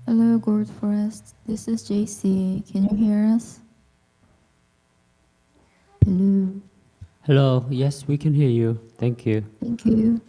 Hello, Gourd Forest. This is JC. Can you hear us? Hello. Hello. Yes, we can hear you. Thank you. Thank you.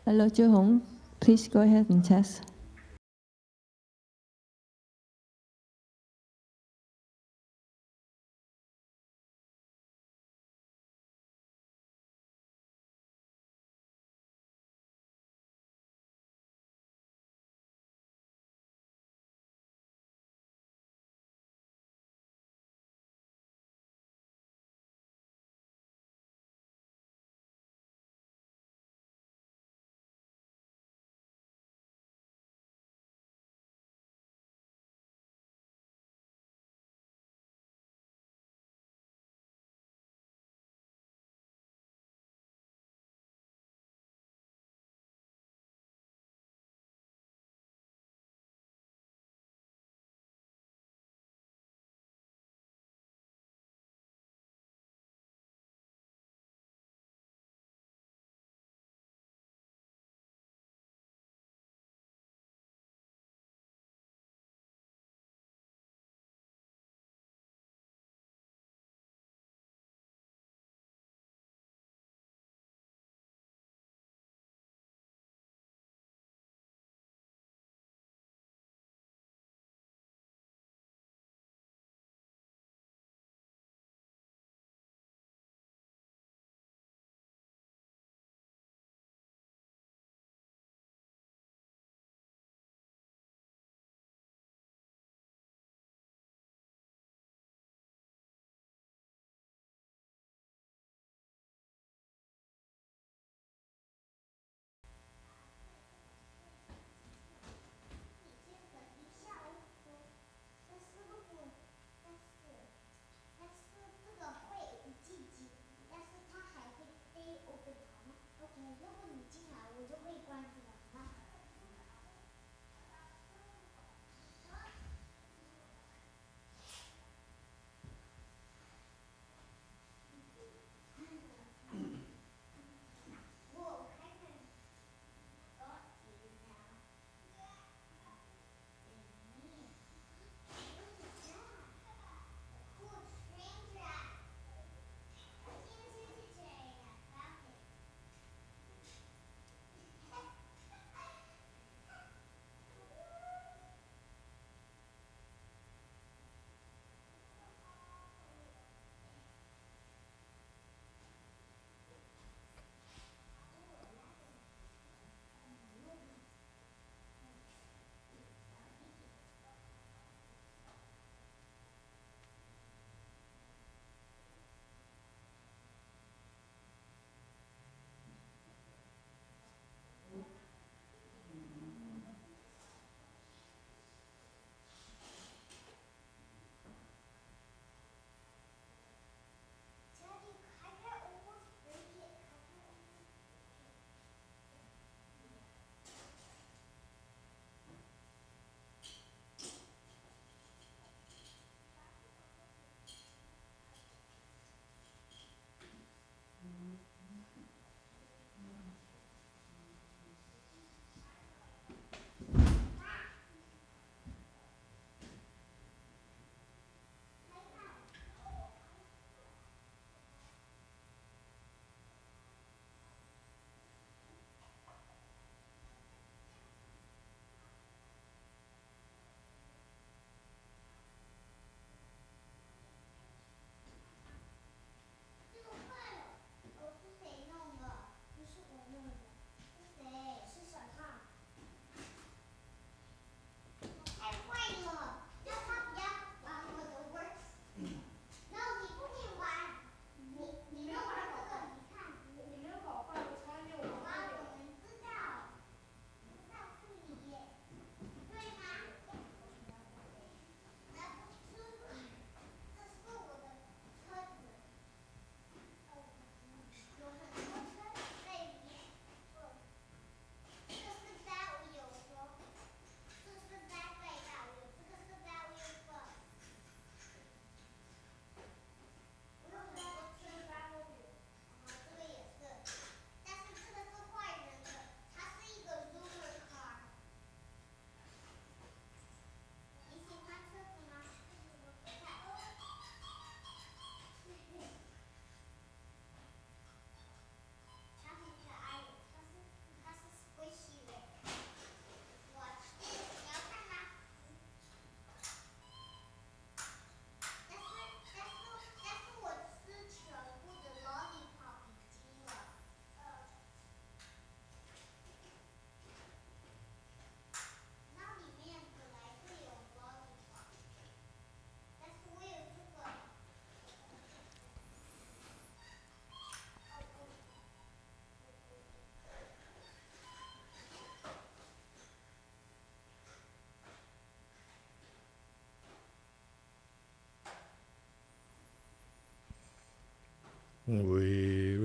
Hello, Zhu please go ahead and test.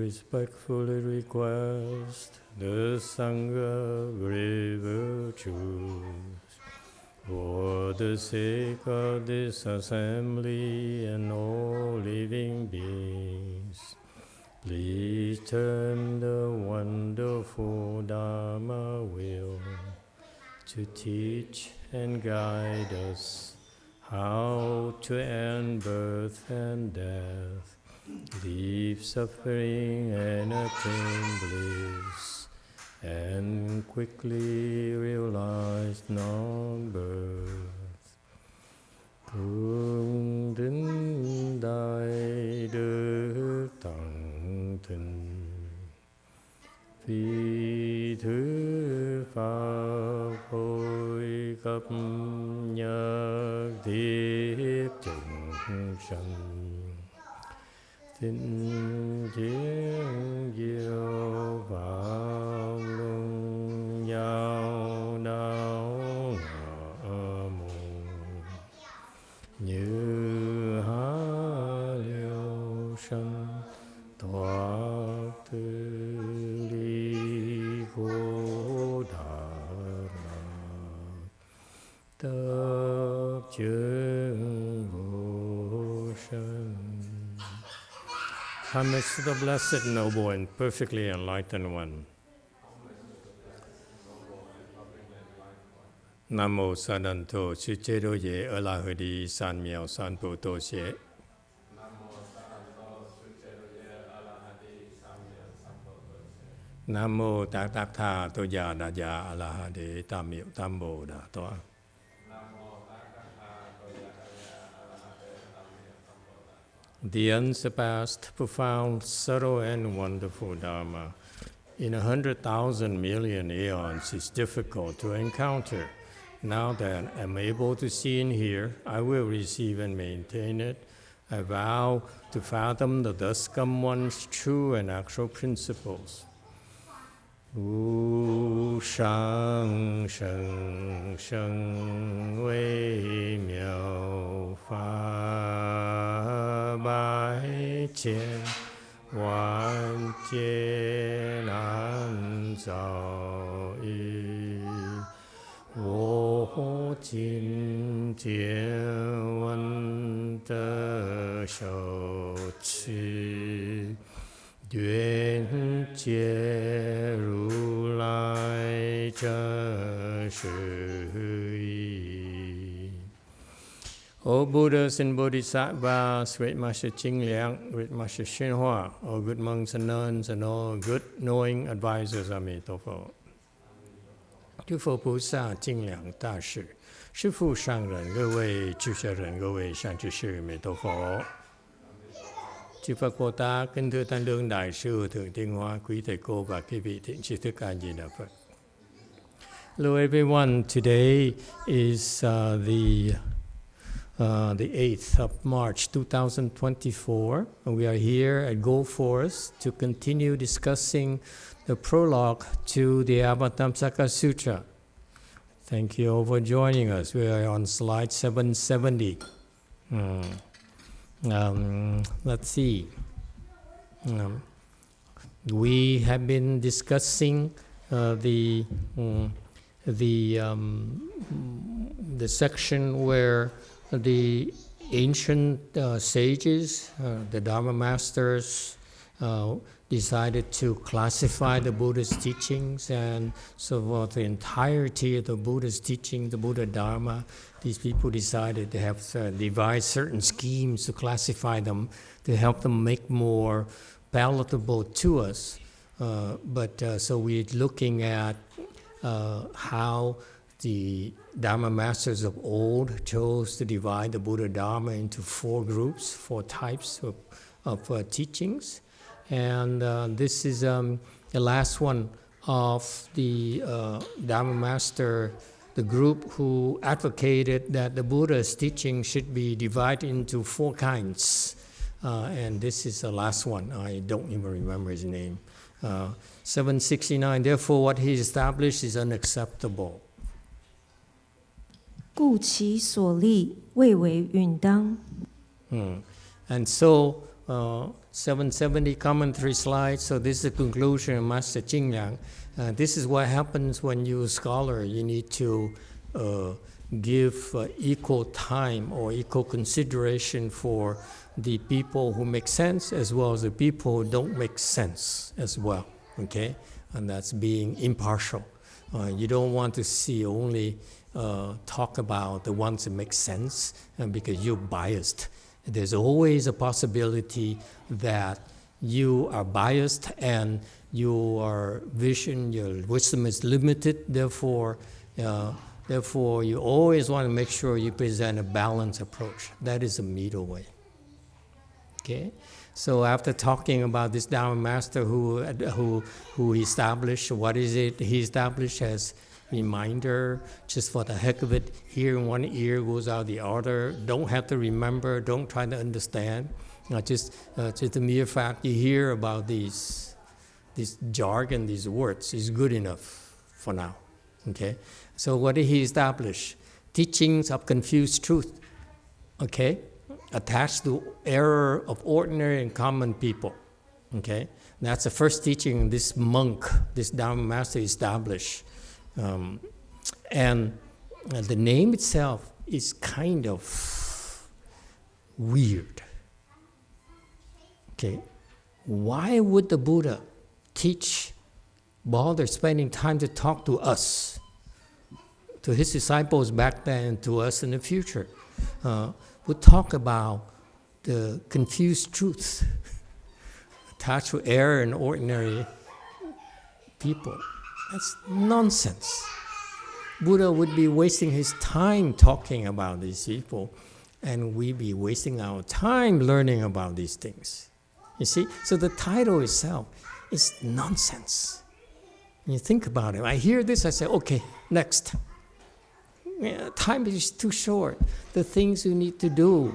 respectfully request the Sangha great virtues for the sake of this assembly and all living beings. Please turn the wonderful Dharma wheel to teach and guide us how to end birth and death, leave suffering and attain bliss, and quickly realize non-birth. Hướng đến đại đức tăng thịnh, phi thứ pháp hội cấp nhất thiết chúng sanh, thịnh chiến diệu pháp luân giao đạo Nam mô như há liêu sanh thoát tư ly khổ Dharma tập chứng vô sanh. Homage to the Blessed, Noble, and Perfectly Enlightened One. Nam mô Sa Đàn Thổ Sư Chế Đô Dễ Ở La Hư Đi San Miao San Bồ Tô Xế. Nam mô Tát Tát Tha Tô Già Đà Già A La Ha Đế Tam Miệu Tam Bồ Đà Toa. The unsurpassed, profound, subtle, and wonderful Dharma in 100,000 million aeons is difficult to encounter. Now that I'm able to see and hear, I will receive and maintain it. I vow to fathom the thus come one's true and actual principles. Wu shang sheng sheng wei miao fa bai qian wan jie nan zao yi wo jin jie wen de shou qi Duyên chế如Lai Cha Sư Yi. O Buddhas and Bodhisattvas, Great Master Ching Liang, Great Master YongHua, all good monks and nuns, and all good knowing advisors, Emitofuo. Chư Phật菩萨Ching Liang Đại Sư, Sư Phụ Sang人, 各位居士人，各位善知識，彌陀佛。Chư Phật Bồ Tát, kính thưa Tăng Lương Đại sư Thượng Thiên Hoa, quý thầy cô và quý vị thiện tri thức A Di Đà Phật. Hello everyone. Today is the 8th of March 2024, and we are here at Gold Forest to continue discussing the prologue to the Avatamsaka Sutra. Thank you all for joining us. We are on slide 770. Let's see. We have been discussing the section where the ancient sages, the Dharma masters, decided to classify the Buddha's teachings, and so for the entirety of the Buddha's teaching, the Buddha Dharma, these people decided to have devise certain schemes to classify them, to help them make more palatable to us. So we're looking at how the Dharma masters of old chose to divide the Buddha Dharma into 4 groups, 4 types of teachings. And this is the last one of the Dharma master, the group who advocated that the Buddha's teaching should be divided into 4 kinds. And this is the last one. I don't even remember his name. 769. Therefore, what he established is unacceptable. 故其所立，谓为允当。 And so 770 commentary slides. So this is the conclusion of Master Jingyang. This is what happens when you're a scholar. You need to give equal time or equal consideration for the people who make sense as well as the people who don't make sense as well, okay? And that's being impartial. You don't want to see only talk about the ones that make sense because you're biased. There's always a possibility that you are biased and your vision, your wisdom is limited. Therefore, you always want to make sure you present a balanced approach. That is the middle way. Okay, so after talking about this Dharma master who established, what is it he established as reminder, just for the heck of it, here in one ear goes out the other, don't have to remember, don't try to understand, just the mere fact you hear about this jargon, these words, is good enough for now, okay? So what did he establish? Teachings of confused truth, okay? Attached to error of ordinary and common people, okay? That's the first teaching this monk, this Dharma master established. And the name itself is kind of weird, okay? Why would the Buddha bother spending time to talk to us, to his disciples back then and to us in the future? Would talk about the confused truth attached to error and ordinary people. That's nonsense. Buddha would be wasting his time talking about these people, and we'd be wasting our time learning about these things. You see? So the title itself is nonsense. When you think about it, I hear this, I say, okay, next. Yeah, time is too short. The things you need to do,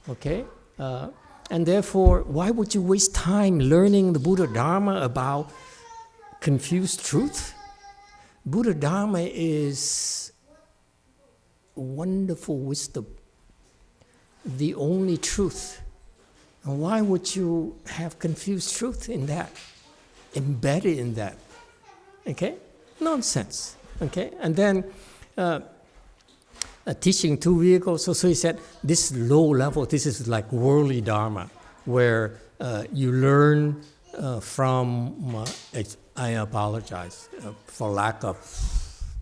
okay? And therefore, why would you waste time learning the Buddha Dharma about confused truth? Buddha Dharma is wonderful wisdom, the only truth. And why would you have confused truth in that, embedded in that? Okay? Nonsense. Okay? And then teaching two vehicles. So he said, this low level, this is like worldly Dharma, where you learn from, I apologize for lack of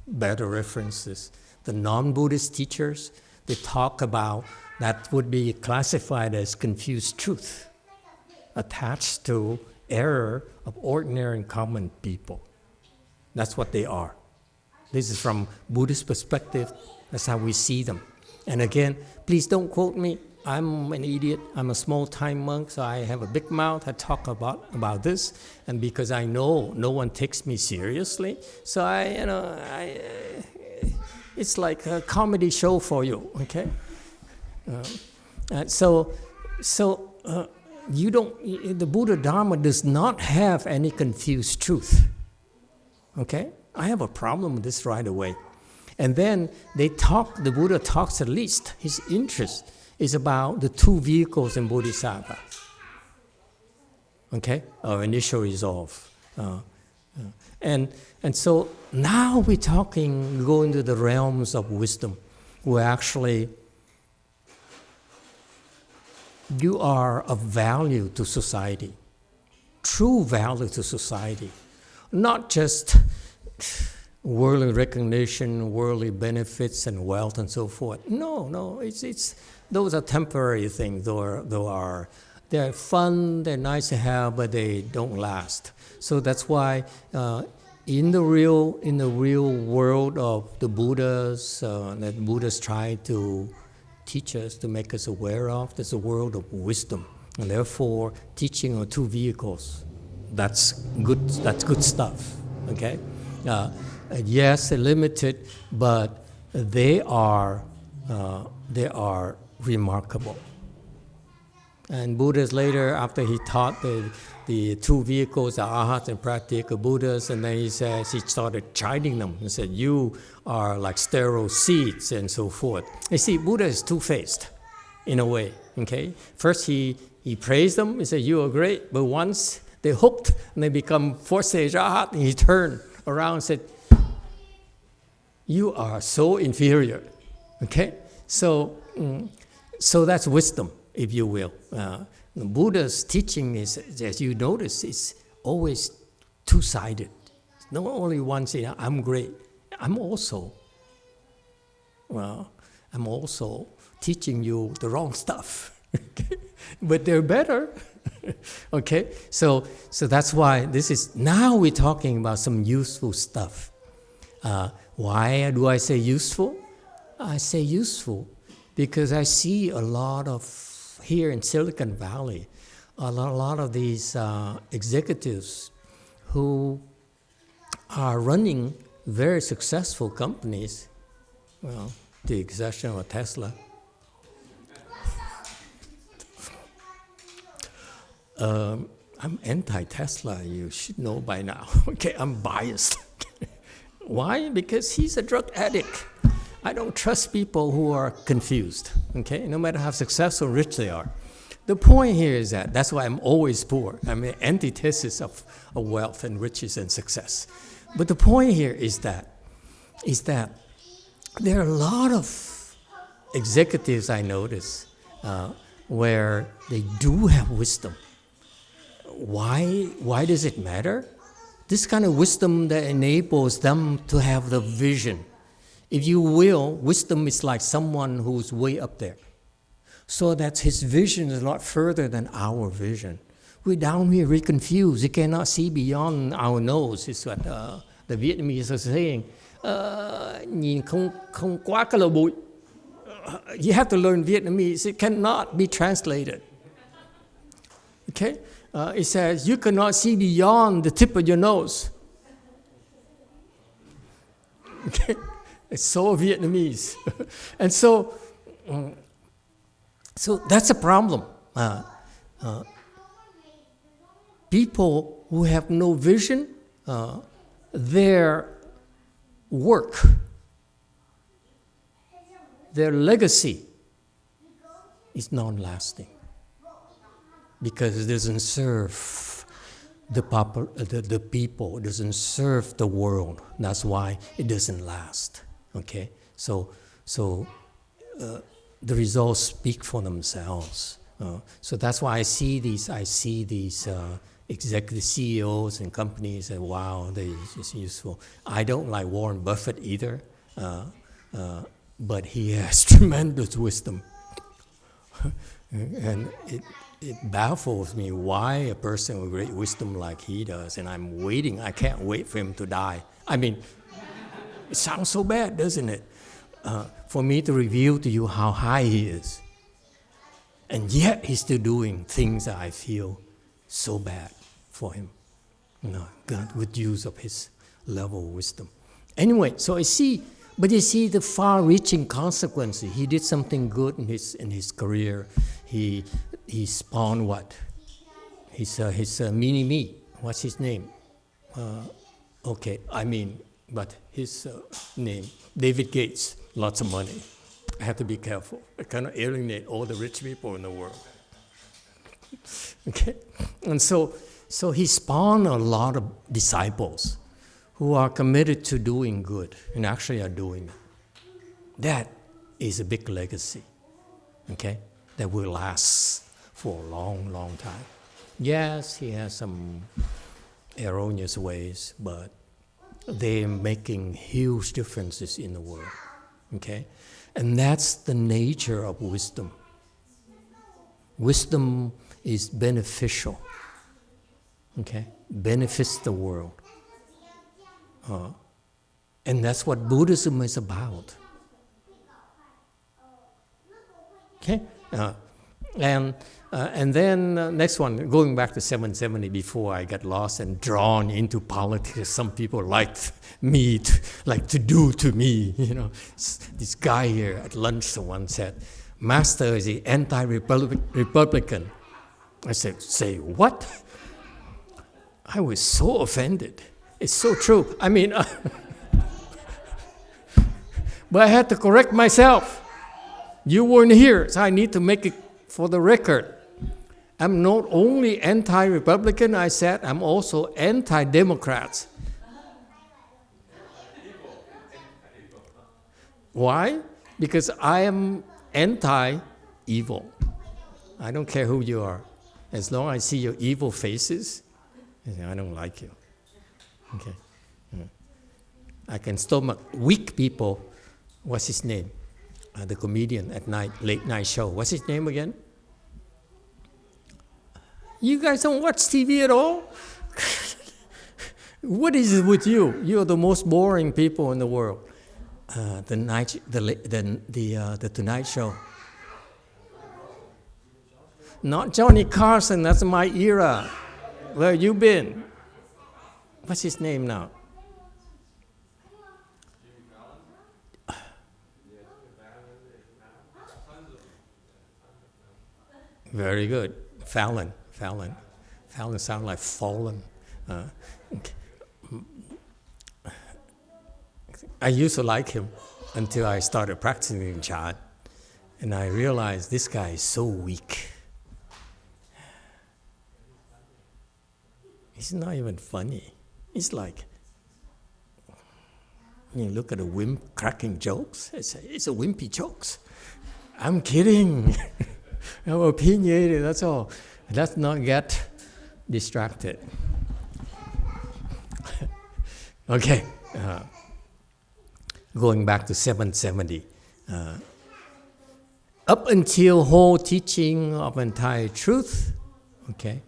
better references. The non-Buddhist teachers, they talk about that would be classified as confused truth, attached to error of ordinary and common people. That's what they are. This is from Buddhist perspective. That's how we see them. And again, please don't quote me. I'm an idiot. I'm a small-time monk, so I have a big mouth. I talk about this, and because I know no one takes me seriously, so it's like a comedy show for you. Okay. You don't. The Buddha Dharma does not have any confused truth. Okay. I have a problem with this right away. And then the Buddha talks at least, his interest is about the two vehicles in Bodhisattva. Okay? Our initial resolve. And so now we're talking, go into the realms of wisdom, where actually you are of value to society, true value to society, not just worldly recognition, worldly benefits, and wealth, and so forth. No, it's those are temporary things. They're fun, they're nice to have, but they don't last. So that's why in the real world of the Buddhas, that Buddhas try to teach us, to make us aware of, there's a world of wisdom, and therefore teaching of two vehicles. That's good stuff. Okay. Yes, they're limited, but they are remarkable. And Buddhas later, after he taught the two vehicles, the Arhats and practical Buddhas, and then he started chiding them. He said, you are like sterile seeds and so forth. You see, Buddha is two-faced in a way. Okay, first he he praised them. He said, "You are great." But once they hooked and they become fourth stage Arhat, he turned around and said, "You are so inferior." Okay, so that's wisdom, if you will. The Buddha's teaching is, as you notice, is always two-sided. Not only one saying, "I'm great." I'm also teaching you the wrong stuff. But they're better. Okay, so that's why now we're talking about some useful stuff. Why do I say useful? I say useful because I see a lot of, here in Silicon Valley, a lot of these executives who are running very successful companies, well, the exception of Tesla. I'm anti-Tesla, you should know by now. Okay, I'm biased. Why? Because he's a drug addict. I don't trust people who are confused, okay, no matter how successful or rich they are. The point here is that's why I'm always poor. I'm an antithesis of wealth and riches and success. But the point here is that there are a lot of executives I notice where they do have wisdom. Why does it matter? This kind of wisdom that enables them to have the vision. If you will, wisdom is like someone who's way up there. So that his vision is a lot further than our vision. We're down here, we're confused. You cannot see beyond our nose, is what the Vietnamese are saying. Nhìn không quá cái lỗ bụi. You have to learn Vietnamese. It cannot be translated. Okay? It says, you cannot see beyond the tip of your nose. Okay? It's so Vietnamese. And so that's a problem. People who have no vision, their work, their legacy is non-lasting because it doesn't serve the people, it doesn't serve the world. That's why it doesn't last. Okay, so the results speak for themselves. So that's why I see these executive CEOs and companies, and wow, they're just useful. I don't like Warren Buffett either, but he has tremendous wisdom. And it baffles me why a person with great wisdom like he does, and I can't wait for him to die. I mean, it sounds so bad, doesn't it? For me to reveal to you how high he is. And yet he's still doing things that I feel so bad for him. God would use of his level of wisdom. Anyway, so I see, but you see the far-reaching consequences. He did something good in his career. He spawned what? His mini-me. What's his name? But his name, David Gates, lots of money. I have to be careful. I cannot alienate all the rich people in the world. Okay? And so he spawned a lot of disciples who are committed to doing good and actually are doing it. That is a big legacy, okay? That will last for a long, long time. Yes, he has some erroneous ways, but they're making huge differences in the world, okay? And that's the nature of wisdom. Wisdom is beneficial, okay? Benefits the world. And that's what Buddhism is about. Okay? And then next one, going back to 770, before I got lost and drawn into politics, some people liked me, to do to me, This guy here at lunch once said, Master is the anti-Republican. I said, say what? I was so offended. It's so true. I mean, but I had to correct myself. You weren't here, so I need to make it for the record. I'm not only anti-Republican, I said, I'm also anti-Democrat. Why? Because I am anti-evil. I don't care who you are. As long as I see your evil faces, I don't like you. Okay. I can stomach weak people. What's his name? The comedian at night, late night show. What's his name again? You guys don't watch TV at all? What is it with you? You're the most boring people in the world. The Tonight Show. Not Johnny Carson. That's my era. Where you been? What's his name now? Very good. Fallon. Fallon sounds like fallen. Okay. I used to like him until I started practicing Chan. And I realized this guy is so weak. He's not even funny. It's like, you look at the wimp cracking jokes. It's a wimpy jokes. I'm kidding. I'm opinionated, that's all. Let's not get distracted. Okay. Going back to 770. Up until whole teaching of entire truth, okay,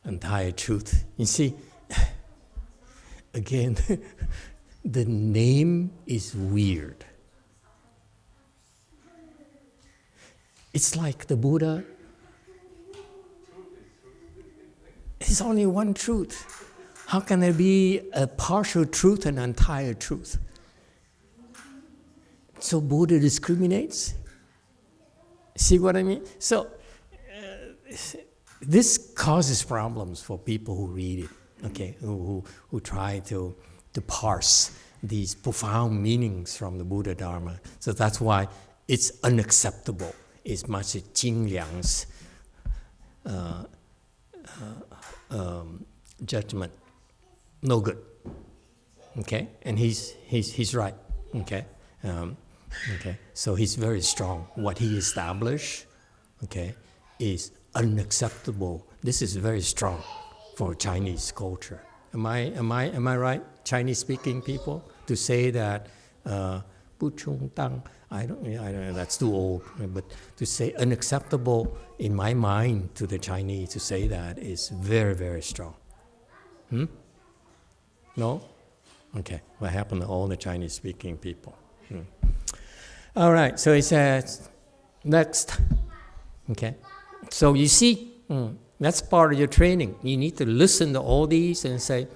entire truth. You see, again, the name is weird. It's like the Buddha. There's only one truth. How can there be a partial truth and entire truth? So Buddha discriminates? See what I mean? So this causes problems for people who read it, okay, who try to parse these profound meanings from the Buddha Dharma. So that's why it's unacceptable. It's much as Jing Liang's judgment. No good. Okay? And he's right. Okay? Okay? So he's very strong. What he established, okay, is unacceptable. This is very strong for Chinese culture. Am I right? Chinese speaking people to say that Bu Chung Tang, I don't know, that's too old, but to say unacceptable in my mind to the Chinese to say that is very, very strong. No? Okay, what happened to all the Chinese speaking people? All right, so it says, next. Okay, so you see, that's part of your training. You need to listen to all these and say,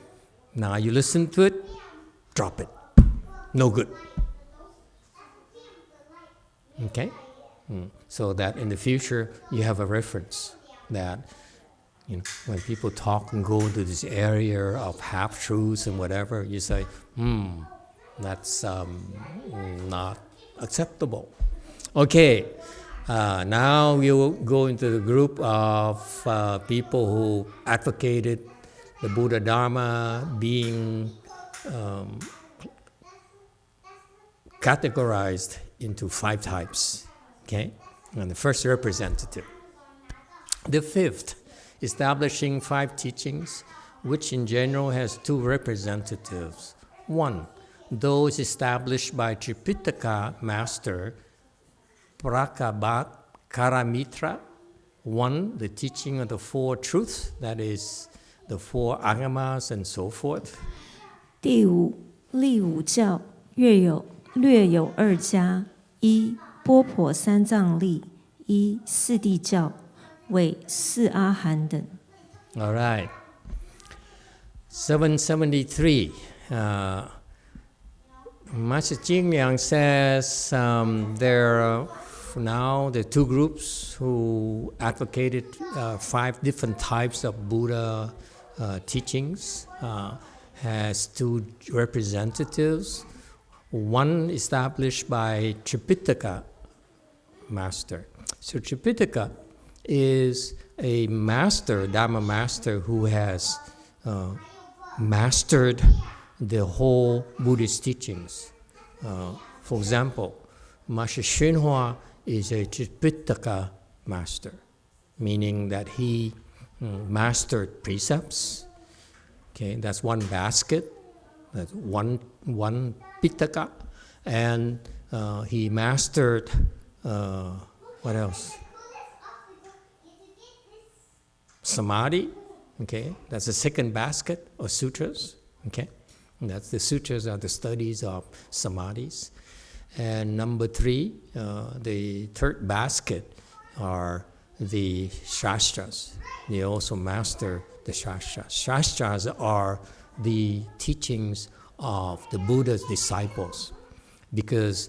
now you listen to it, drop it. No good. Okay? So that in the future you have a reference that, you know, when people talk and go into this area of half-truths and whatever, you say, that's not acceptable. Okay, now we'll go into the group of people who advocated the Buddha Dharma being categorized into 5 types, okay? And the first representative. The fifth, establishing 5 teachings, which in general has 2 representatives. 1, those established by Tripitaka master Prakabhaskaramitra. 1, the teaching of the 4 truths, that is the 4 agamas and so forth. 第5，立5教，略有2家：1波婆三藏立，1四谛教，为4阿含等。All right. 773. Master Jing Liang says there are now the 2 groups who advocated 5 different types of Buddha teachings, has 2 representatives. 1 established by Tripitaka master. So Tripitaka is a master, Dharma master, who has mastered the whole Buddhist teachings. For example, Master YongHua is a Tripitaka master, meaning that he mastered precepts. Okay, that's one basket, that's one Pitaka, and he mastered what else? Samadhi. Okay, that's the second basket of sutras. Okay, and that's the sutras are the studies of samadhis. And number 3, the third basket are the shastras. They also master the shastras. Shastras are the teachings of the Buddha's disciples, because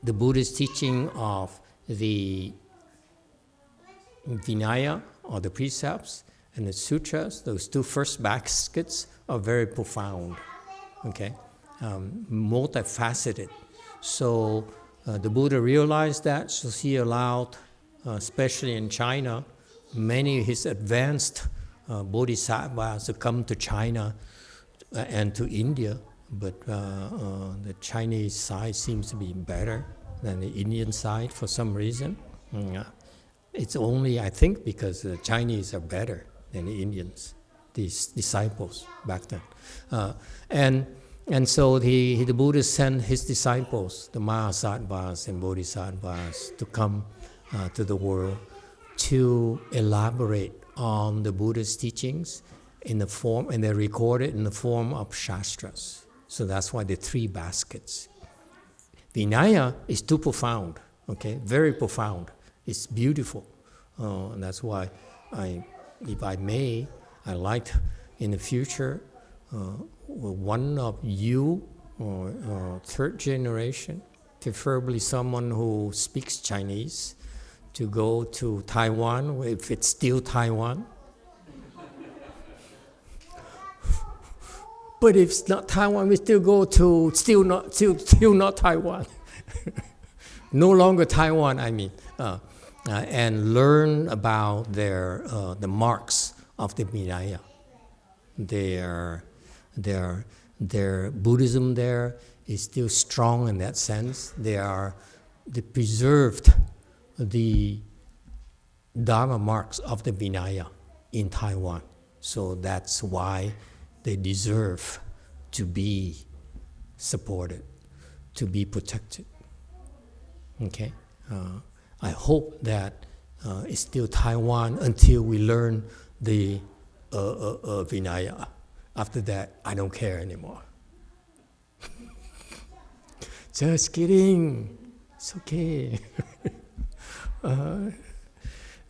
the Buddha's teaching of the Vinaya, or the precepts, and the sutras, those 2 first baskets, are very profound, okay, multifaceted. So the Buddha realized that, so he allowed, especially in China, many of his advanced bodhisattvas to come to China and to India, but the Chinese side seems to be better than the Indian side for some reason. It's only, I think, because the Chinese are better than the Indians, these disciples back then. And so the Buddha sent his disciples, the Mahasattvas and Bodhisattvas, to come to the world to elaborate on the Buddha's teachings in the form, and they're recorded in the form of shastras. So that's why the 3 baskets. Vinaya is too profound, okay, very profound. It's beautiful. And that's why if I may, I like in the future one of you, or third generation, preferably someone who speaks Chinese, to go to Taiwan, if it's still Taiwan. But if it's not Taiwan, we still go to still not Taiwan. No longer Taiwan, I mean, and learn about the marks of the Vinaya. Their Buddhism there is still strong in that sense. They preserved the Dharma marks of the Vinaya in Taiwan. So that's why they deserve to be supported, to be protected. Okay? I hope that it's still Taiwan until we learn the Vinaya. After that, I don't care anymore. Just kidding. It's okay.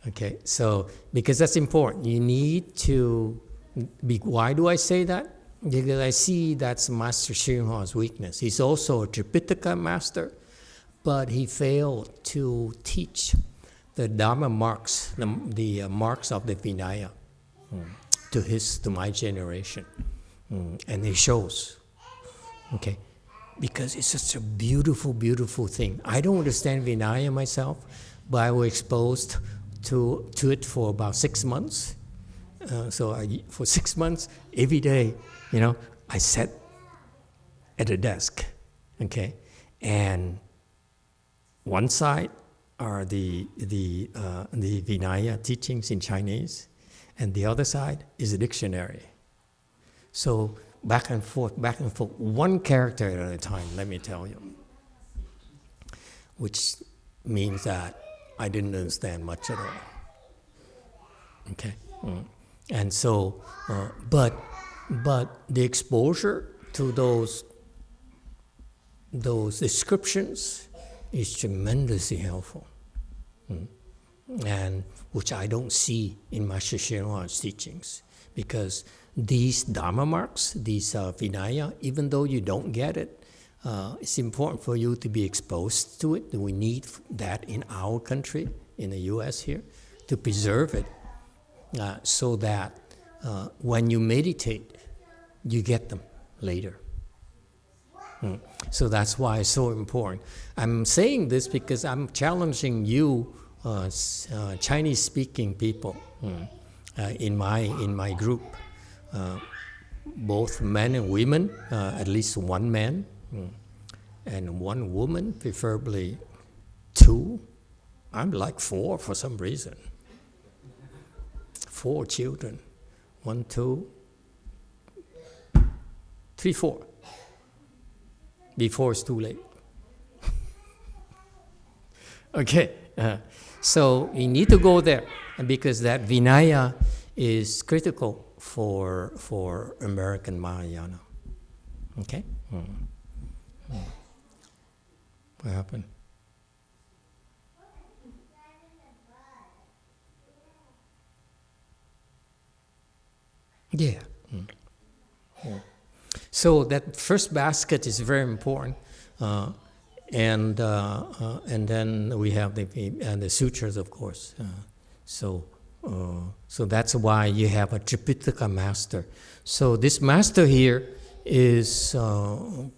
Okay, so because that's important, you need to be. Why do I say that? Because I see that's Master YongHua's weakness. He's also a Tripitaka master, but he failed to teach the Dharma marks, the marks of the Vinaya, to my generation, and it shows. Okay, because it's such a beautiful, beautiful thing. I don't understand Vinaya myself, but I was exposed to it for about 6 months. For 6 months, every day, I sat at a desk, okay, and one side are the Vinaya teachings in Chinese, and the other side is a dictionary. So back and forth, one character at a time, let me tell you. Which means that I didn't understand much at all. Okay? And so, but the exposure to those descriptions is tremendously helpful. And which I don't see in Master YongHua's teachings, because these Dharma marks, these Vinaya, even though you don't get it, it's important for you to be exposed to it. We need that in our country, in the U.S. here, to preserve it, so that when you meditate, you get them later. So that's why it's so important. I'm saying this because I'm challenging you Chinese-speaking people in my group, both men and women, at least one man, and one woman, preferably two. I'm like four for some reason. 4 children, 1, 2, 3, 4. Before it's too late. Okay, so you need to go there, because that Vinaya is critical for American Mahayana. Okay? What happened? Yeah. So that first basket is very important, and then we have the sutras, of course. So that's why you have a Tripitaka master. So this master here is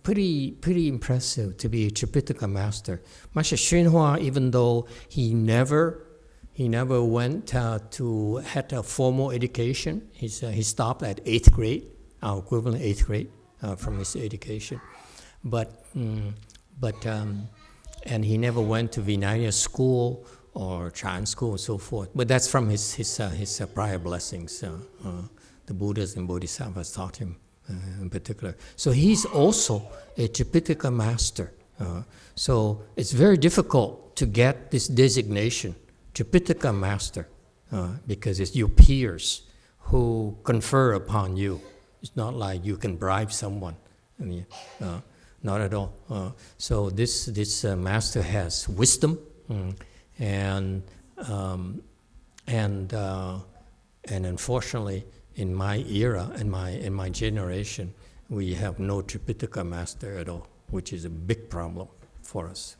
pretty impressive to be a Tripitaka master. Master Xinhua, even though he never went to had a formal education. He stopped at 8th grade, our equivalent 8th grade from his education, and he never went to Vinaya school or Chan school and so forth. But that's from his prior blessings. The Buddhas and Bodhisattvas taught him in particular. So he's also a Tripitaka master. So it's very difficult to get this designation, Tripitaka master, because it's your peers who confer upon you. It's not like you can bribe someone. I mean, not at all. So this master has wisdom, and unfortunately, in my era, in my generation, we have no Tripitaka master at all, which is a big problem for us.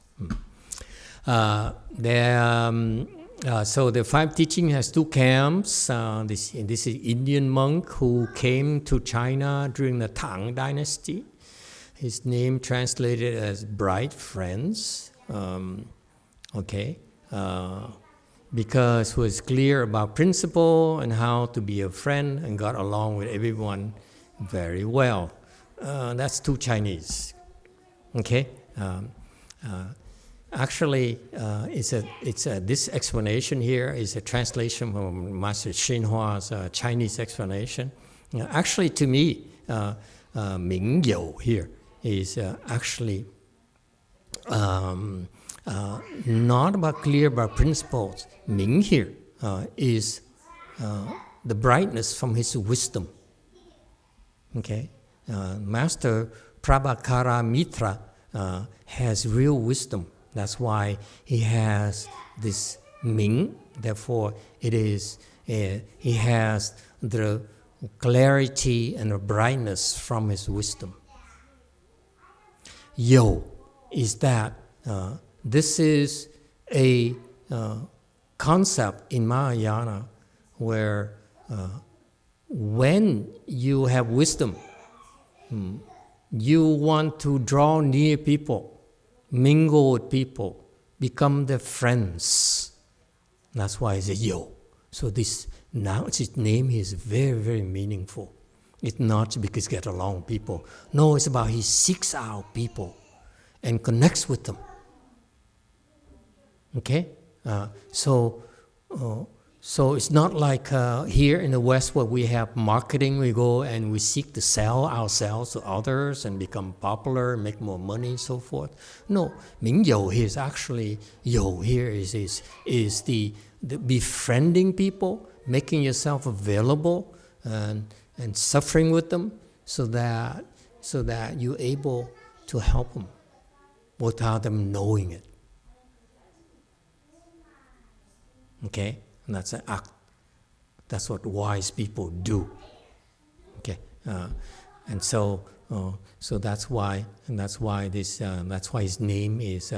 So the 5 teaching has 2 camps. This is Indian monk who came to China during the Tang Dynasty. His name translated as Bright Friends. Because he was clear about principle and how to be a friend and got along with everyone very well. That's too Chinese. Okay. Actually, this explanation here is a translation from Master Xinhua's Chinese explanation. Actually, to me, Ming You here is actually not about clear about principles. Ming here is the brightness from his wisdom. Okay, Master Prabhakara Mitra has real wisdom. That's why he has this Ming. Therefore, it is he has the clarity and the brightness from his wisdom. Yo is that this is a concept in Mahayana where when you have wisdom, you want to draw near people, mingle with people, become their friends. That's why it's a yo. So this now its name is very, very meaningful. It's not because get along with people. No, it's about he seeks out people and connects with them. Okay? So it's not like here in the West where we have marketing, we go and we seek to sell ourselves to others and become popular, make more money and so forth. No, Ming You here is actually, Yo here is the befriending people, making yourself available and suffering with them so that you're able to help them without them knowing it. Okay? And that's an act. That's what wise people do. Okay, and so that's why his name is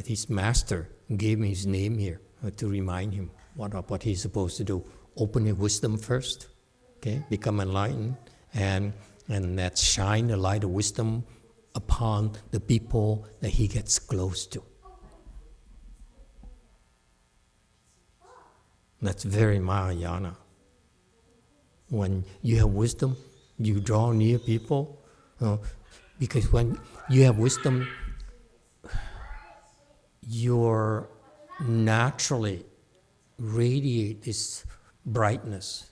his master gave him his name here to remind him what he's supposed to do. Open his wisdom first. Okay, become enlightened, and that shine the light of wisdom upon the people that he gets close to. That's very Mahayana. When you have wisdom, you draw near people. Because when you have wisdom, you're naturally radiate this brightness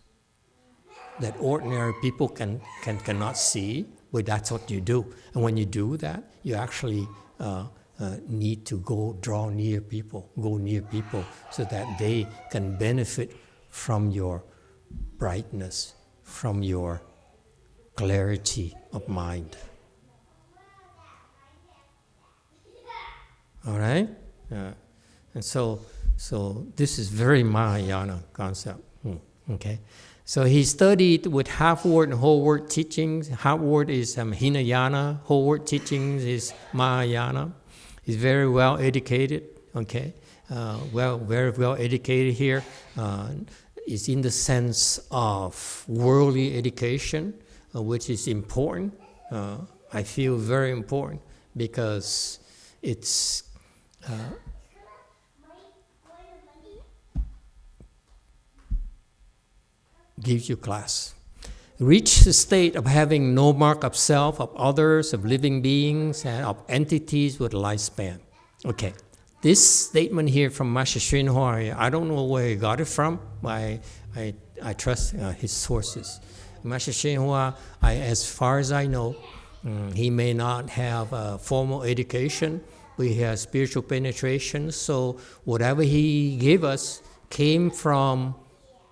that ordinary people cannot see, but that's what you do. And when you do that, you actually need to draw near people, go near people, so that they can benefit from your brightness, from your clarity of mind. All right? And so this is very Mahayana concept. Okay? So he studied with half-word and whole-word teachings. Half-word is Hinayana, whole-word teachings is Mahayana. He's very well educated, okay? Very well educated here. Is in the sense of worldly education, which is important. I feel very important because it's gives you class. Reach the state of having no mark of self, of others, of living beings, and of entities with lifespan. Okay, this statement here from Master YongHua, I don't know where he got it from. I trust his sources. Master YongHua, as far as I know, he may not have a formal education, but he has spiritual penetration. So whatever he gave us came from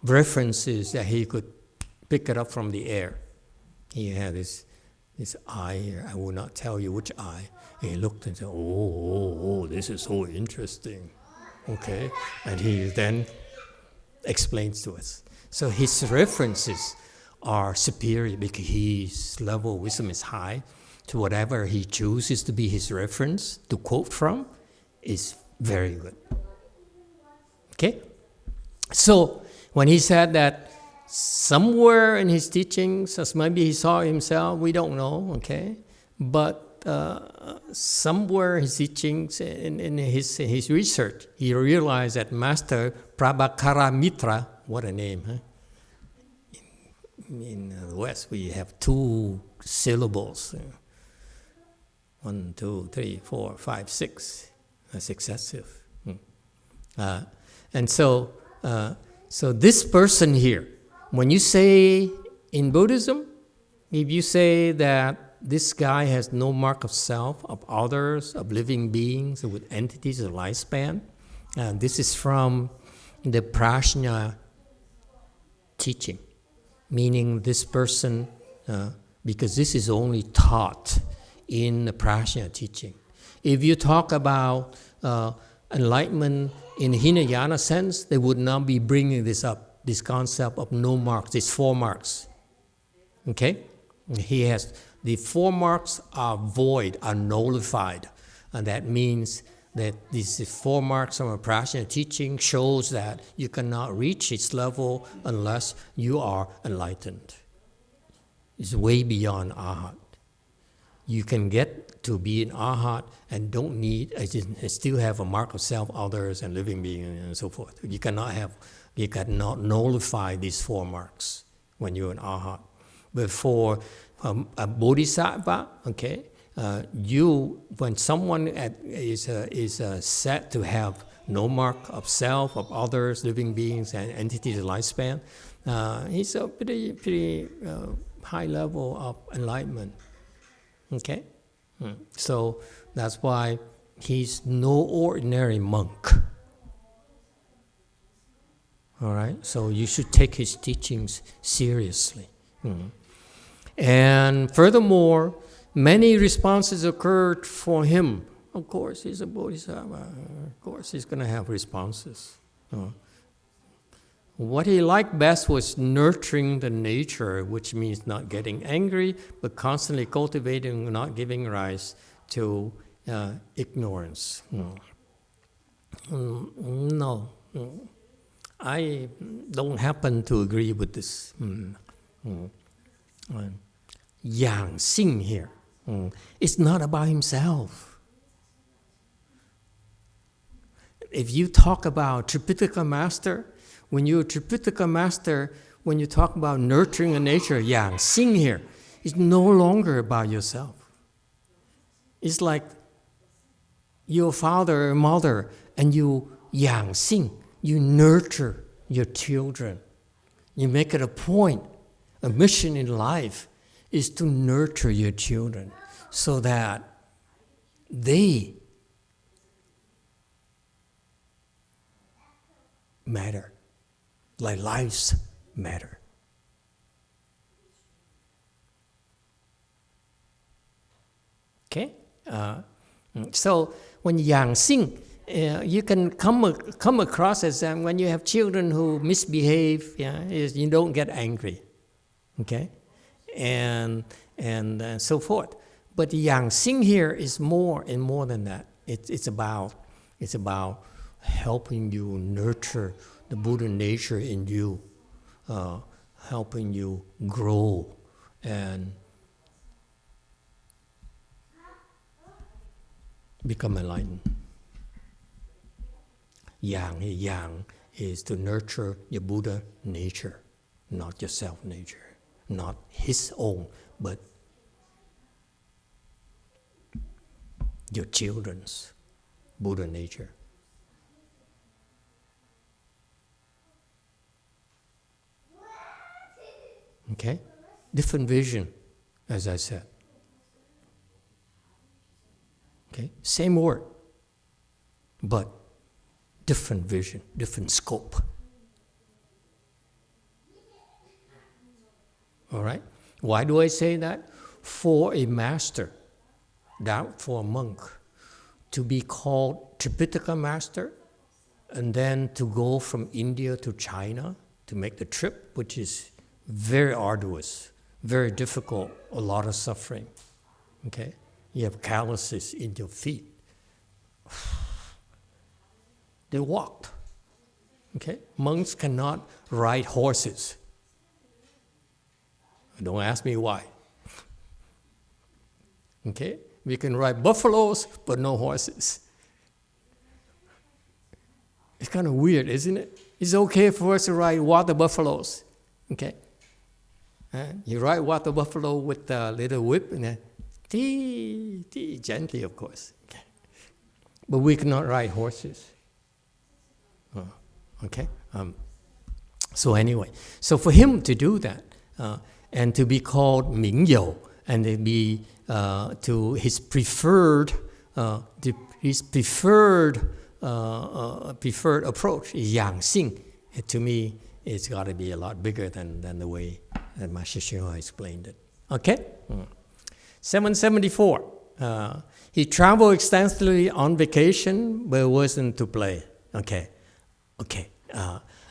references that he could pick it up from the air. He had this eye here. I will not tell you which eye. And he looked and said, oh, this is so interesting. Okay? And he then explains to us. So his references are superior because his level of wisdom is high. So whatever he chooses to be his reference to quote from is very good. Okay? So when he said that somewhere in his teachings, as maybe he saw himself, we don't know, okay? But somewhere in his teachings, in his research, he realized that Master Prabhakaramitra, what a name, huh? In the West, we have 2 syllables. 1, 2, 3, 4, 5, 6, successive. And so this person here, when you say in Buddhism, if you say that this guy has no mark of self, of others, of living beings, with entities of lifespan, this is from the Prajna teaching, meaning this person, because this is only taught in the Prajna teaching. If you talk about enlightenment in Hinayana sense, they would not be bringing this up, this concept of no marks, these 4 marks. Okay? He has, the 4 marks are void, are nullified. And that means that these 4 marks from a Prajna teaching shows that you cannot reach its level unless you are enlightened. It's way beyond Arhat. You can get to be an Arhat and don't need, still have a mark of self, others, and living beings, and so forth. You cannot nullify these 4 marks when you're an Arhat. But for a Bodhisattva, okay, when someone is said to have no mark of self, of others, living beings, and entities of lifespan, he's a pretty high level of enlightenment. Okay? So that's why he's no ordinary monk. All right? So you should take his teachings seriously. And furthermore, many responses occurred for him. Of course, he's a Bodhisattva. Of course, he's going to have responses. What he liked best was nurturing the nature, which means not getting angry, but constantly cultivating, not giving rise to ignorance. No, I don't happen to agree with this. Yang Xing here. It's not about himself. If you talk about Tripitaka Master, When you're a Tripitaka master, when you talk about nurturing a nature, yang, xing here, it's no longer about yourself. It's like your father or mother, and you yang, xing, you nurture your children. You make it a point, a mission in life is to nurture your children so that they matter, like lives matter. Okay? So when yang xing, you can come across as when you have children who misbehave, you don't get angry, okay, and so forth. But yang xing here is more and more than that. It's about helping you nurture the Buddha nature in you, helping you grow and become enlightened. Yang is to nurture your Buddha nature, not your self nature, not his own, but your children's Buddha nature. Okay? Different vision, as I said. Okay? Same word, but different vision, different scope. All right? Why do I say that? For a master, for a monk, to be called Tripitaka master, and then to go from India to China to make the trip, which is very arduous, very difficult, a lot of suffering. Okay? You have calluses in your feet. They walked. Okay? Monks cannot ride horses. Don't ask me why. Okay? We can ride buffaloes, but no horses. It's kind of weird, isn't it? It's okay for us to ride water buffaloes. Okay? You ride water buffalo with a little whip and then gently, of course. Okay. But we cannot ride horses. Okay? So anyway, so for him to do that, and to be called Mingyou, and to be to his preferred approach is yang xing. To me, it's got to be a lot bigger than the way that Master YongHua explained it. Okay? 774. He traveled extensively on vacation, but it wasn't to play. Okay.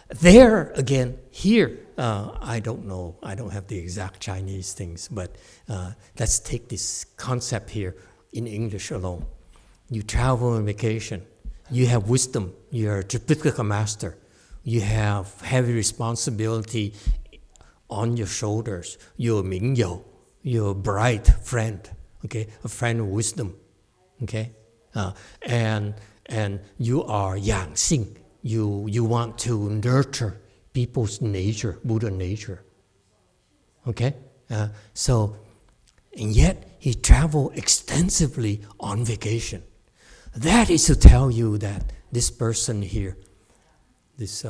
There again, here, I don't know. I don't have the exact Chinese things, but let's take this concept here in English alone. You travel on vacation. You have wisdom. You're a Tripitaka master. You have heavy responsibility on your shoulders. You're a Mingyou. You're a bright friend. Okay, a friend of wisdom. Okay, and you are yang xing. You want to nurture people's nature, Buddha nature. Okay? And yet he traveled extensively on vacation. That is to tell you that this person here, this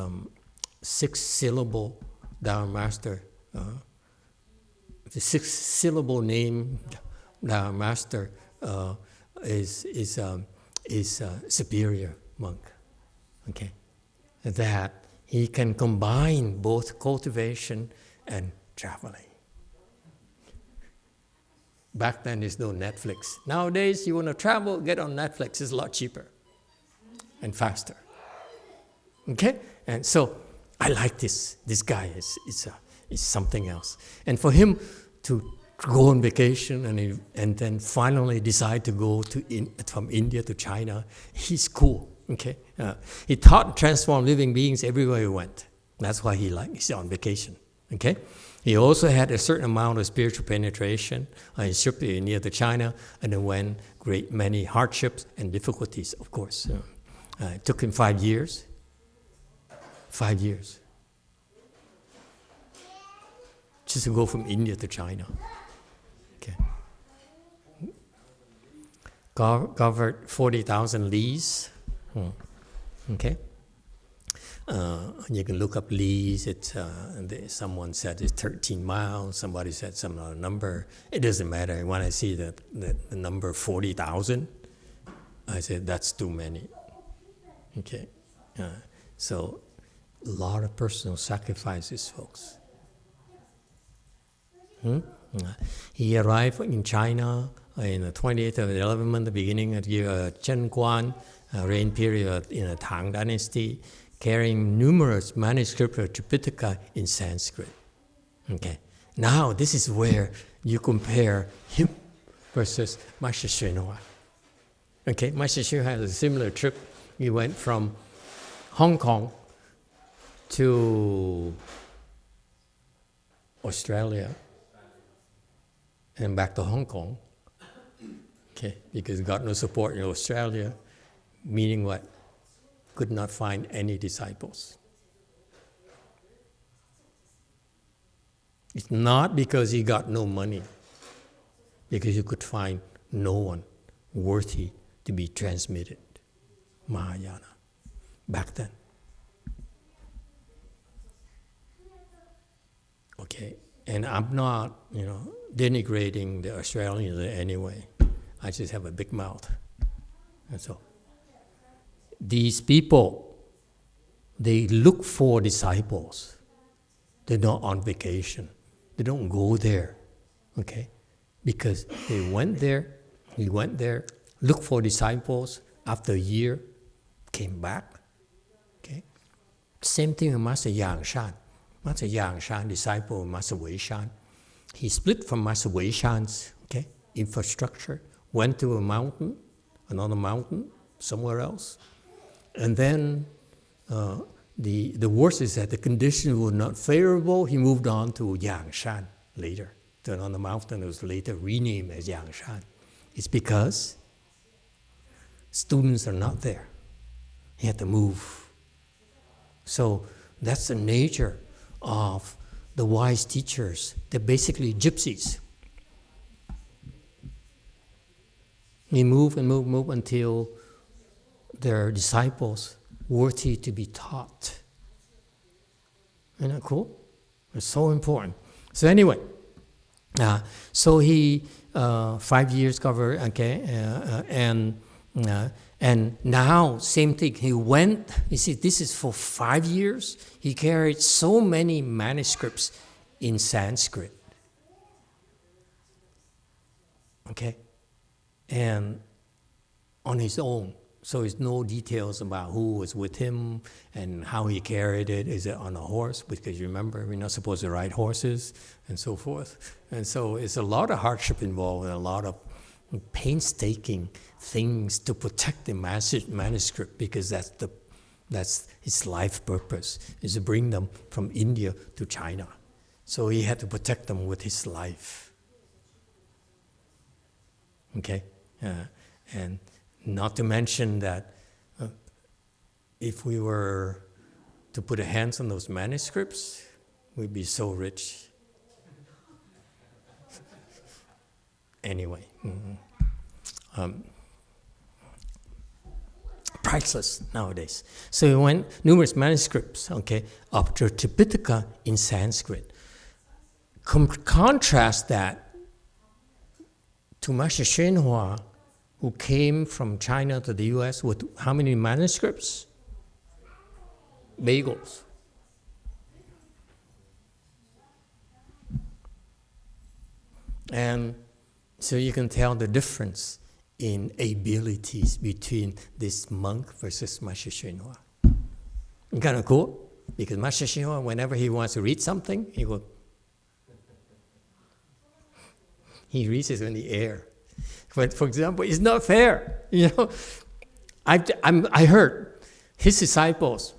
6-syllable Dharma master, the 6-syllable name Dharma master is superior monk. Okay? That he can combine both cultivation and traveling. Back then, there's no Netflix. Nowadays, you want to travel, get on Netflix. It's a lot cheaper and faster. Okay? And so, I like this. This guy is something else. And for him to go on vacation and then finally decide to go from India to China, he's cool. Okay, he taught and transformed living beings everywhere he went. That's why he's on vacation. Okay, he also had a certain amount of spiritual penetration. He shipped near to China, and then went many hardships and difficulties. Of course, it took him 5 years. 5 years. just to go from India to China. Okay. Covered 40,000 lees. Okay. You can look up lees. It's someone said it's 13 miles. Somebody said some other number. It doesn't matter. When I see the number 40,000, I said that's too many. Okay. So a lot of personal sacrifices, folks. He arrived in China in the 28th of the 11th month, the beginning of the year Chen Guan, reign period in the Tang Dynasty, carrying numerous manuscripts of Tripitaka in Sanskrit. Okay. Now this is where you compare him versus Master Hsuan. Okay, Master Hsuan has a similar trip. He went from Hong Kong to Australia and back to Hong Kong. Okay, because he got no support in Australia, meaning what? Could not find any disciples. It's not because he got no money, because he could find no one worthy to be transmitted Mahayana back then. Okay, and I'm not, denigrating the Australians in any way. I just have a big mouth, that's all. These people, they look for disciples. They're not on vacation. They don't go there, okay? Because they went there, he went there, looked for disciples. After a year, came back, okay? Same thing with Master Yangshan. Master Yangshan, disciple of Master Weishan. He split from Master Weishan's, okay, infrastructure, went to a mountain, another mountain, somewhere else. And then the worst is that the conditions were not favorable. He moved on to Yangshan later, to another mountain that was later renamed as Yangshan. It's because students are not there. He had to move. So that's the nature of the wise teachers. They're basically gypsies. They move and move until their disciples worthy to be taught. Isn't that cool? It's so important. So anyway, so he 5 years covered, okay, and now same thing. He went. You see, this is for 5 years. He carried so many manuscripts in Sanskrit. Okay, and on his own. So there's no details about who was with him and how he carried it. Is it on a horse? Because you remember, we're not supposed to ride horses and so forth. And so it's a lot of hardship involved and a lot of painstaking things to protect the manuscript, because that's his life purpose, is to bring them from India to China. So he had to protect them with his life. Okay? And not to mention that if we were to put a hands on those manuscripts, we'd be so rich. Anyway, priceless nowadays. So we went numerous manuscripts, okay, of the Tripitaka in Sanskrit. Contrast that to Master YongHua, who came from China to the US with how many manuscripts? Bagels. And so you can tell the difference in abilities between this monk versus Master YongHua. Kind of cool, because Master YongHua, whenever he wants to read something, he reads it in the air. But for example, it's not fair. I heard his disciples,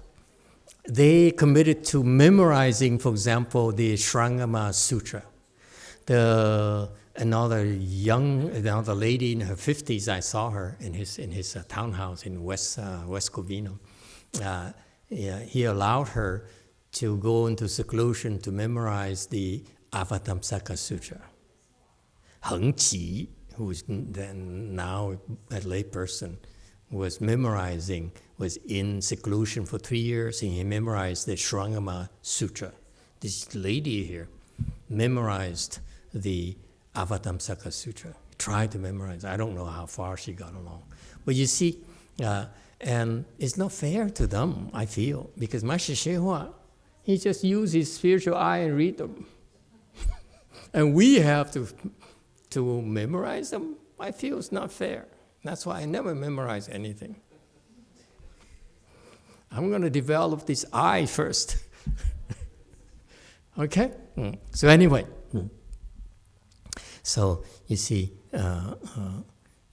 they committed to memorizing, for example, the Shrangama Sutra. Another lady in her 50s, I saw her in his townhouse in West Covina. He allowed her to go into seclusion to memorize the Avatamsaka Sutra. Heng Qi, who's then now a layperson, was in seclusion for 3 years, and he memorized the Shrangama Sutra. This lady here memorized the Avatamsaka Sutra, tried to memorize. I don't know how far she got along. But you see, and it's not fair to them, I feel, because Master YongHua, he just used his spiritual eye and read them. And we have to memorize them. I feel it's not fair. That's why I never memorize anything. I'm going to develop this eye first. Okay? So anyway, so you see,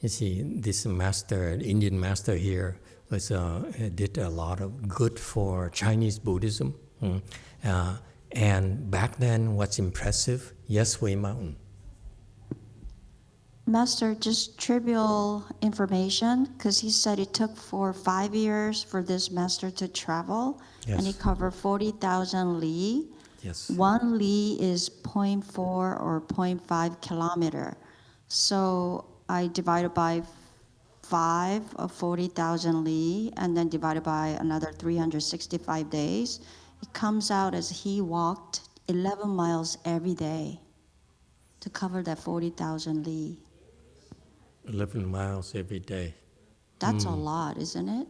this master, Indian master here, did a lot of good for Chinese Buddhism. And back then, what's impressive? Yes, Wei Mountain. Master, just trivial information, because he said it took 5 years for this master to travel, Yes. and he covered 40,000 li. Yes. 1 li is 0.4 or 0.5 kilometer. So I divided by 5 of 40,000 li, and then divided by another 365 days. It comes out as he walked 11 miles every day to cover that 40,000 li. 11 miles every day. That's a lot, isn't it?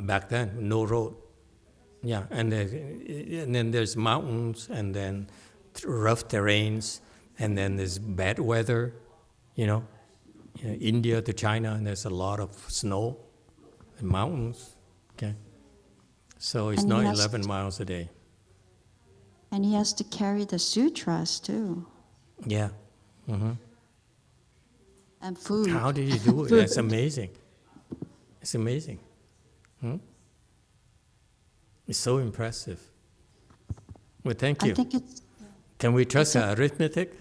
Back then, no road. Yeah, and then there's mountains, and then rough terrains, and then there's bad weather, India to China, and there's a lot of snow and mountains, okay? So it's And not he has 11 miles a day. And he has to carry the sutras too, Yeah. and food. How did you do it? That's amazing. It's amazing. It's so impressive. Well, thank you. I think it's Can we trust arithmetic?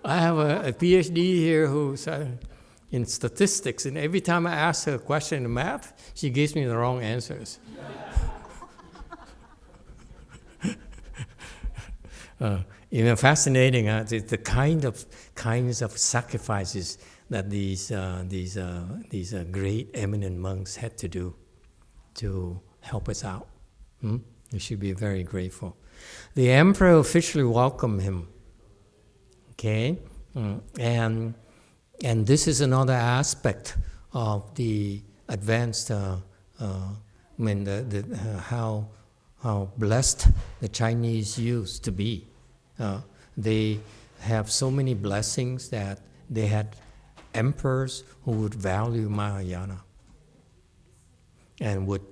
I have a PhD here who's in statistics, and every time I ask her a question in math, she gives me the wrong answers. Even fascinating, the kinds of sacrifices that these great eminent monks had to do to help us out. We should be very grateful. The emperor officially welcomed him. Okay, and this is another aspect of the advanced. How blessed the Chinese used to be. They have so many blessings that they had emperors who would value Mahayana and would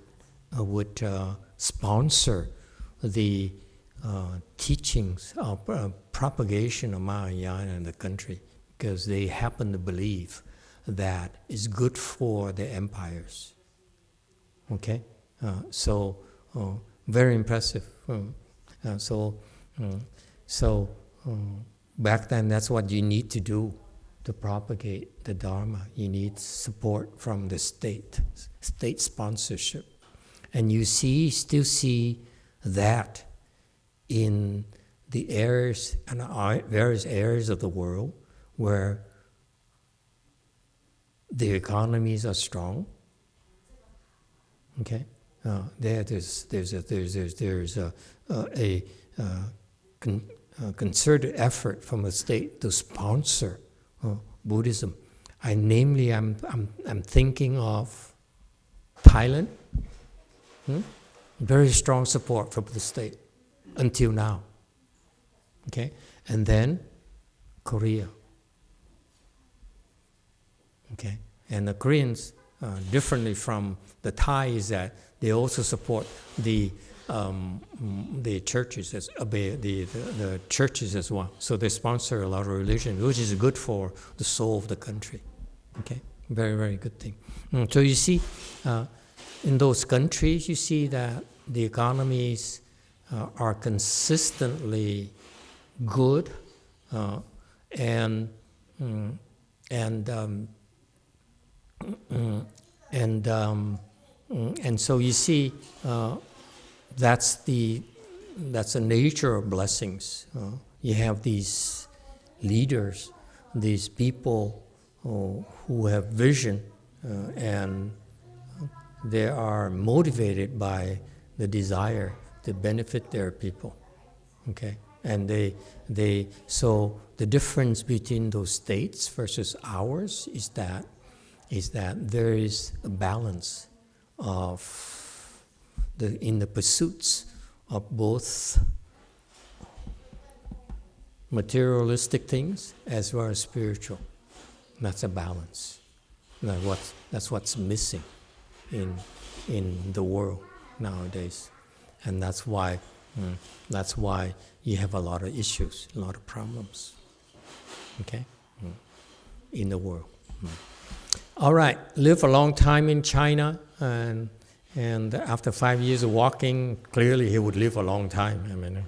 sponsor the teachings of propagation of Mahayana in the country, because they happen to believe that it's good for the empires. Okay, so very impressive. So back then, that's what you need to do to propagate the Dharma. You need support from the state sponsorship, and you still see that in the areas and various areas of the world where the economies are strong. Okay, there's a concerted effort from the state to sponsor Buddhism. I'm thinking of Thailand. Very strong support from the state until now. Okay, and then Korea. Okay, and the Koreans, differently from the Thais, that they also support the churches the churches as well. So they sponsor a lot of religion, which is good for the soul of the country. Okay, very, very good thing. So you see, in those countries, you see that the economies are consistently good, and so you see that's the nature of blessings. You have these leaders, these people who have vision, and they are motivated by the desire to benefit their people. Okay, and so the difference between those states versus ours is that there is a balance of in the pursuits of both materialistic things as well as spiritual. That's a balance. That's what's missing in the world nowadays, and that's why you have a lot of issues, a lot of problems. Okay, in the world. All right, live a long time in China, and after 5 years of walking, clearly he would live a long time. I mean,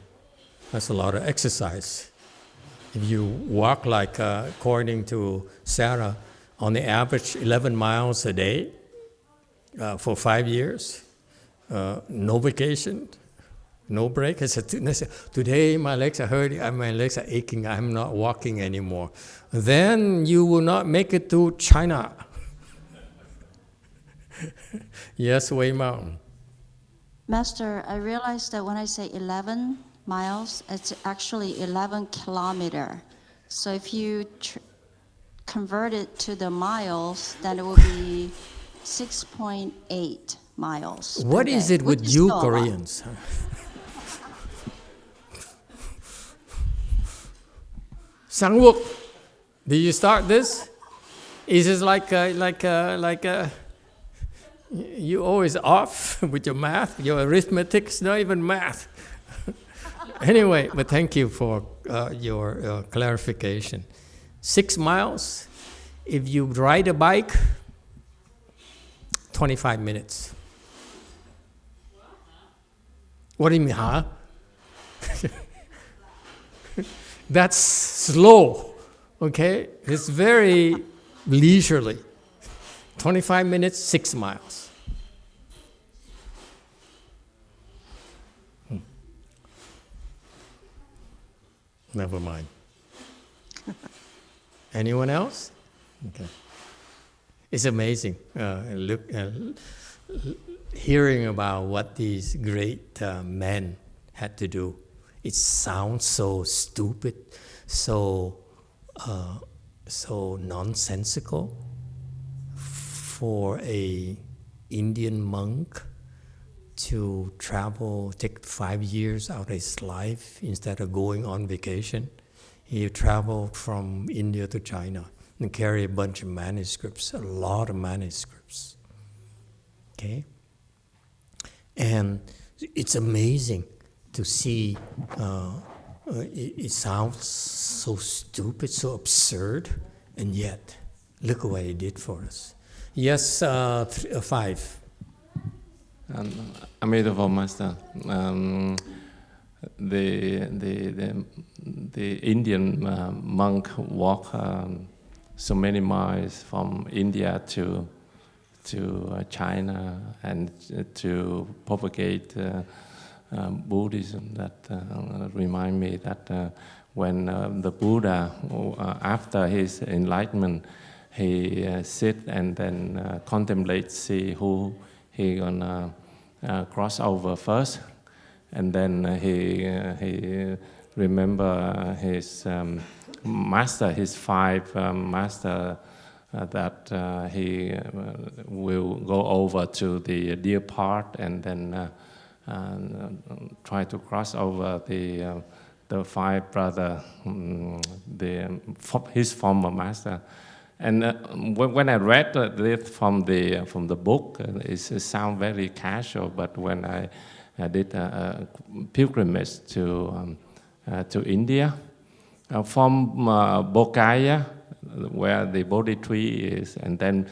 that's a lot of exercise. If you walk like, according to Sarah, on the average 11 miles a day for 5 years, no vacation, no break. I said, today my legs are hurting, my legs are aching, I'm not walking anymore. Then you will not make it to China. Yes, Wei Mountain. Master, I realized that when I say 11 miles, it's actually 11 kilometer. So if you convert it to the miles, then it will be 6.8 miles. What is it with you Koreans? Sang-wook, did you start this? Is it like you always off with your math? Your arithmetic's not even math. Anyway, but thank you for your clarification. 6 miles, if you ride a bike, 25 minutes. What do you mean, huh? That's slow, okay? It's very leisurely. 25 minutes, 6 miles. Never mind. Anyone else? Okay. It's amazing hearing about what these great men had to do. It sounds so stupid, so nonsensical for a Indian monk to travel, take 5 years out of his life instead of going on vacation. He traveled from India to China and carried a bunch of manuscripts, a lot of manuscripts. Okay? And it's amazing to see, it sounds so stupid, so absurd, and yet, look what he did for us. Yes, 5. Emitofuo Master, the Indian monk walked so many miles from India to China and to propagate Buddhism. That remind me that when the Buddha, after his enlightenment, he sit and then contemplate, see who he gonna cross over first, and then he remember his master, his 5 master, that he will go over to the deer part and then try to cross over the 5 brother, his former master. And when I read this from the book, it sounds very casual. But when I did a pilgrimage to India, from Bodhgaya, where the Bodhi tree is, and then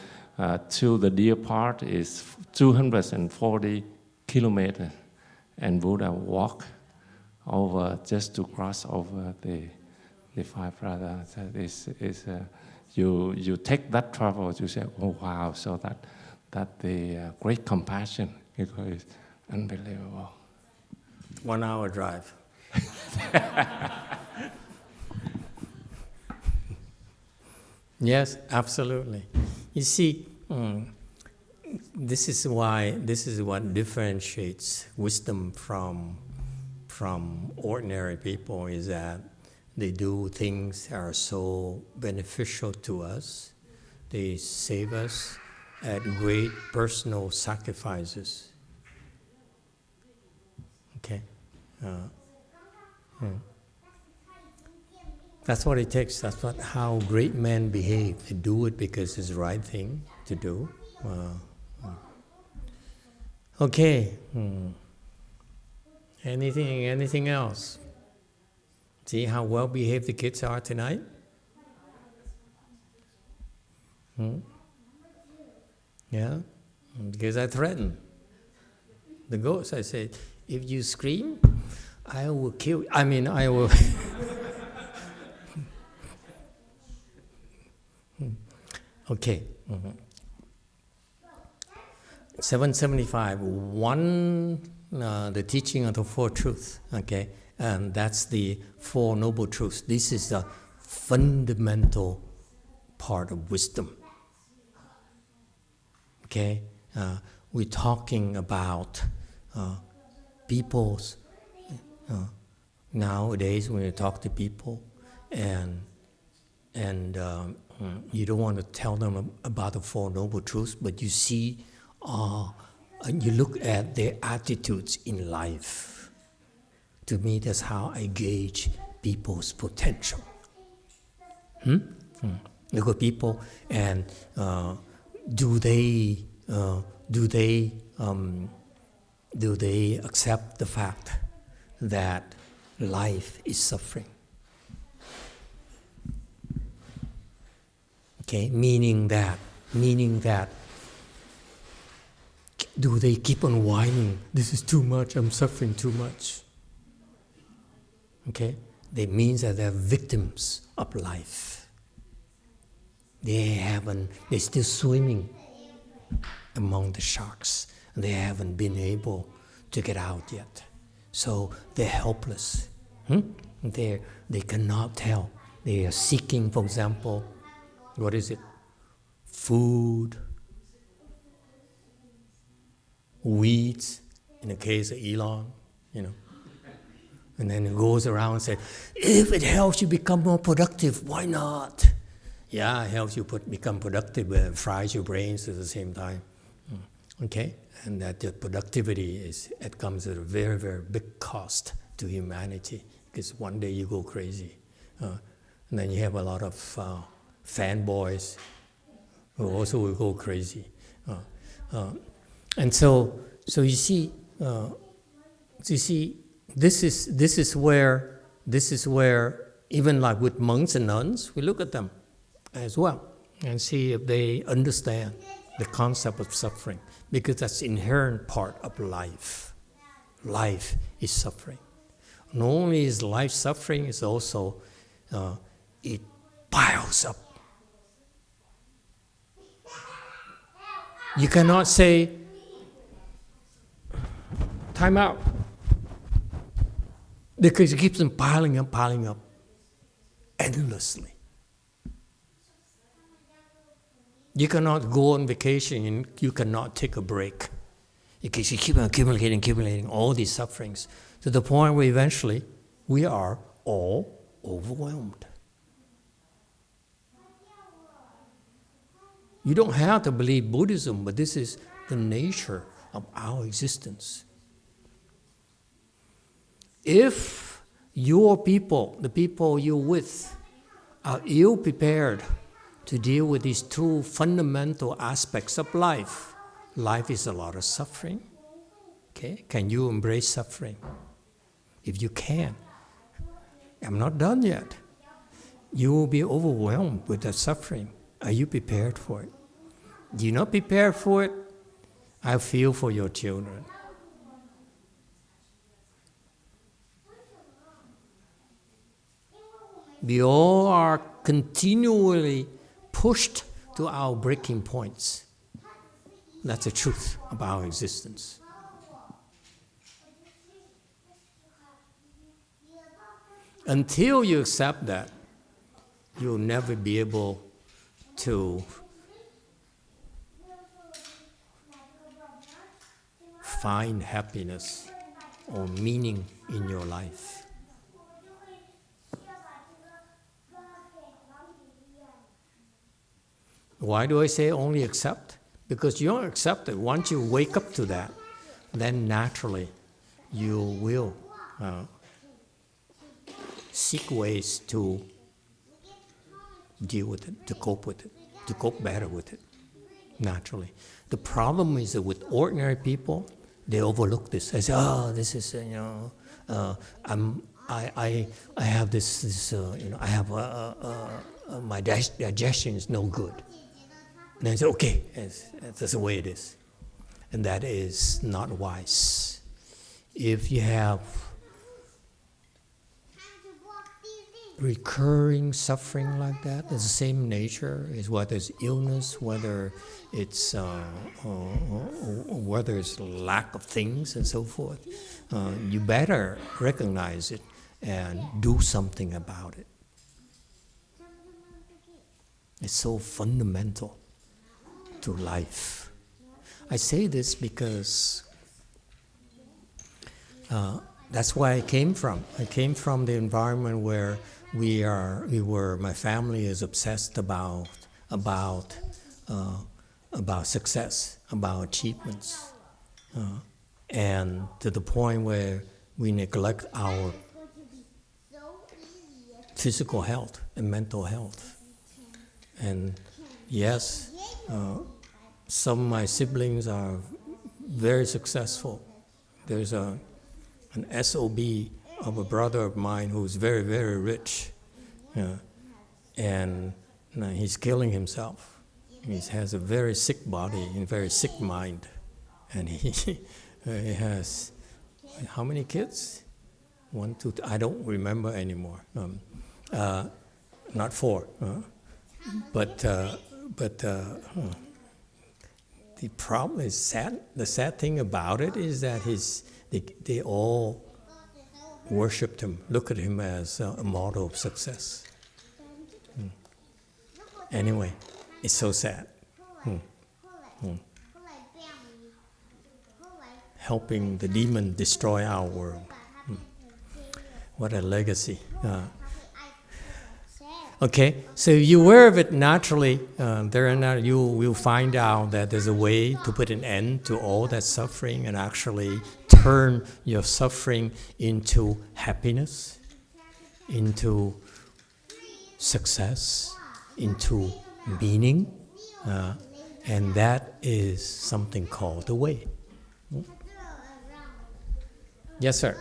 to the deer part is 240 kilometers, and Buddha walked over just to cross over the 5 brothers. So this is you take that travel, you say, oh wow, so that the great compassion, because it's unbelievable. 1 hour drive. Yes, absolutely. You see, this is what differentiates wisdom from ordinary people, is that they do things that are so beneficial to us. They save us at great personal sacrifices. Okay? That's what it takes. That's how great men behave. They do it because it's the right thing to do. Okay. Anything else? See how well behaved the kids are tonight? Yeah? Because I threatened the ghost. I said, if you scream, I will kill you. I will... Okay. 775. The teaching of the Four Truths. Okay? And that's the Four Noble Truths. This is the fundamental part of wisdom. Okay? We're talking about people's... nowadays, when you talk to people and you don't want to tell them about the Four Noble Truths, but you see, and you look at their attitudes in life. To me, that's how I gauge people's potential. Look at people, and do they accept the fact that life is suffering? Okay, meaning that, do they keep on whining, this is too much, I'm suffering too much? Okay, that means that they're victims of life. They're still swimming among the sharks. They haven't been able to get out yet. So they're helpless. They cannot tell. They are seeking, for example, what is it? Food, weeds, in the case of Elon, And then it goes around and says, if it helps you become more productive, why not? Yeah, it helps you become productive, but it fries your brains at the same time. Okay? And that the productivity it comes at a very, very big cost to humanity, because one day you go crazy. And then you have a lot of fanboys who also will go crazy. And so you see, this is where even like with monks and nuns, we look at them as well and see if they understand the concept of suffering, because that's the inherent part of life. Life is suffering. Not only is life suffering, it's also it piles up. You cannot say, time out, because it keeps on piling up endlessly. You cannot go on vacation and you cannot take a break, because you keep on accumulating all these sufferings to the point where eventually we are all overwhelmed. You don't have to believe Buddhism, but this is the nature of our existence. If your people, the people you're with, are ill prepared to deal with these two fundamental aspects of life, life is a lot of suffering. Okay? Can you embrace suffering? If you can, I'm not done yet. You will be overwhelmed with that suffering. Are you prepared for it? If you're not prepared for it, I feel for your children. We all are continually pushed to our breaking points. That's the truth of our existence. Until you accept that, you'll never be able to find happiness or meaning in your life. Why do I say only accept? Because you don't accept it. Once you wake up to that, then naturally you will seek ways to deal with it, to cope with it, to cope better with it, naturally. The problem is that with ordinary people, they overlook this. They say, "Oh, this is I have this I have my digestion is no good." And I say, "Okay, that's the way it is," and that is not wise. If you have recurring suffering like that, it's the same nature, is whether it's illness, whether it's lack of things and so forth, you better recognize it and do something about it. It's so fundamental to life. I say this because that's where I came from. I came from the environment where my family is obsessed about success, about achievements, and to the point where we neglect our physical health and mental health. And yes, some of my siblings are very successful. There's an SOB of a brother of mine who's very, very rich, and he's killing himself. He has a very sick body and very sick mind, and he has how many kids? 1, 2, I don't remember anymore. Not 4, but the problem is sad. The sad thing about it is that they all worshipped him, look at him as a model of success. Anyway, it's so sad. Helping the demon destroy our world. What a legacy. Okay, so if you're aware of it naturally, you will find out that there's a way to put an end to all that suffering and actually turn your suffering into happiness, into success, into meaning, and that is something called the way. Yes, sir.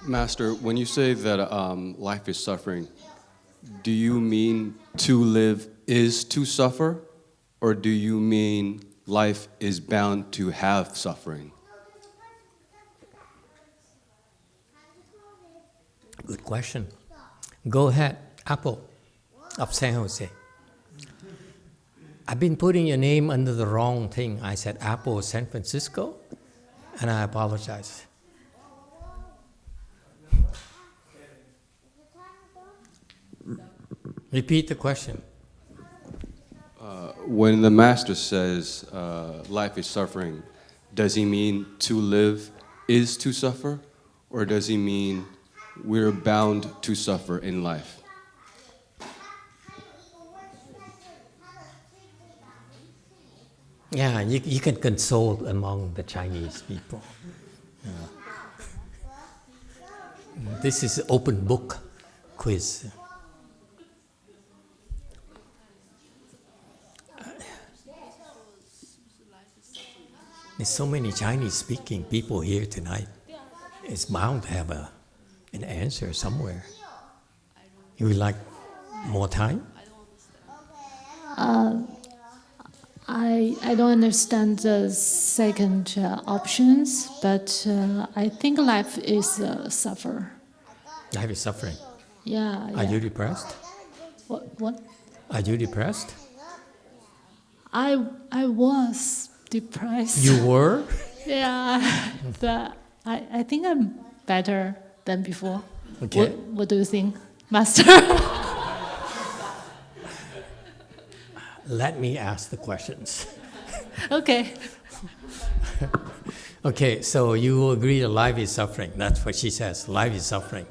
Master, when you say that life is suffering, do you mean to live is to suffer, or do you mean life is bound to have suffering? Good question. Go ahead, Apple of San Jose. I've been putting your name under the wrong thing. I said Apple of San Francisco, and I apologize. Repeat the question. When the Master says life is suffering, does he mean to live is to suffer, or does he mean we're bound to suffer in life? Yeah, you can consult among the Chinese people. This is open book quiz. There's so many Chinese-speaking people here tonight. It's bound to have an answer somewhere. You would like more time? I don't understand the second options, but I think life is suffer. Life is suffering. Yeah. Are you depressed? What? Are you depressed? I was depressed. You were? Yeah. I think I'm better than before. Okay. What do you think, Master? Let me ask the questions. Okay. Okay, so you agree that life is suffering. That's what she says. Life is suffering.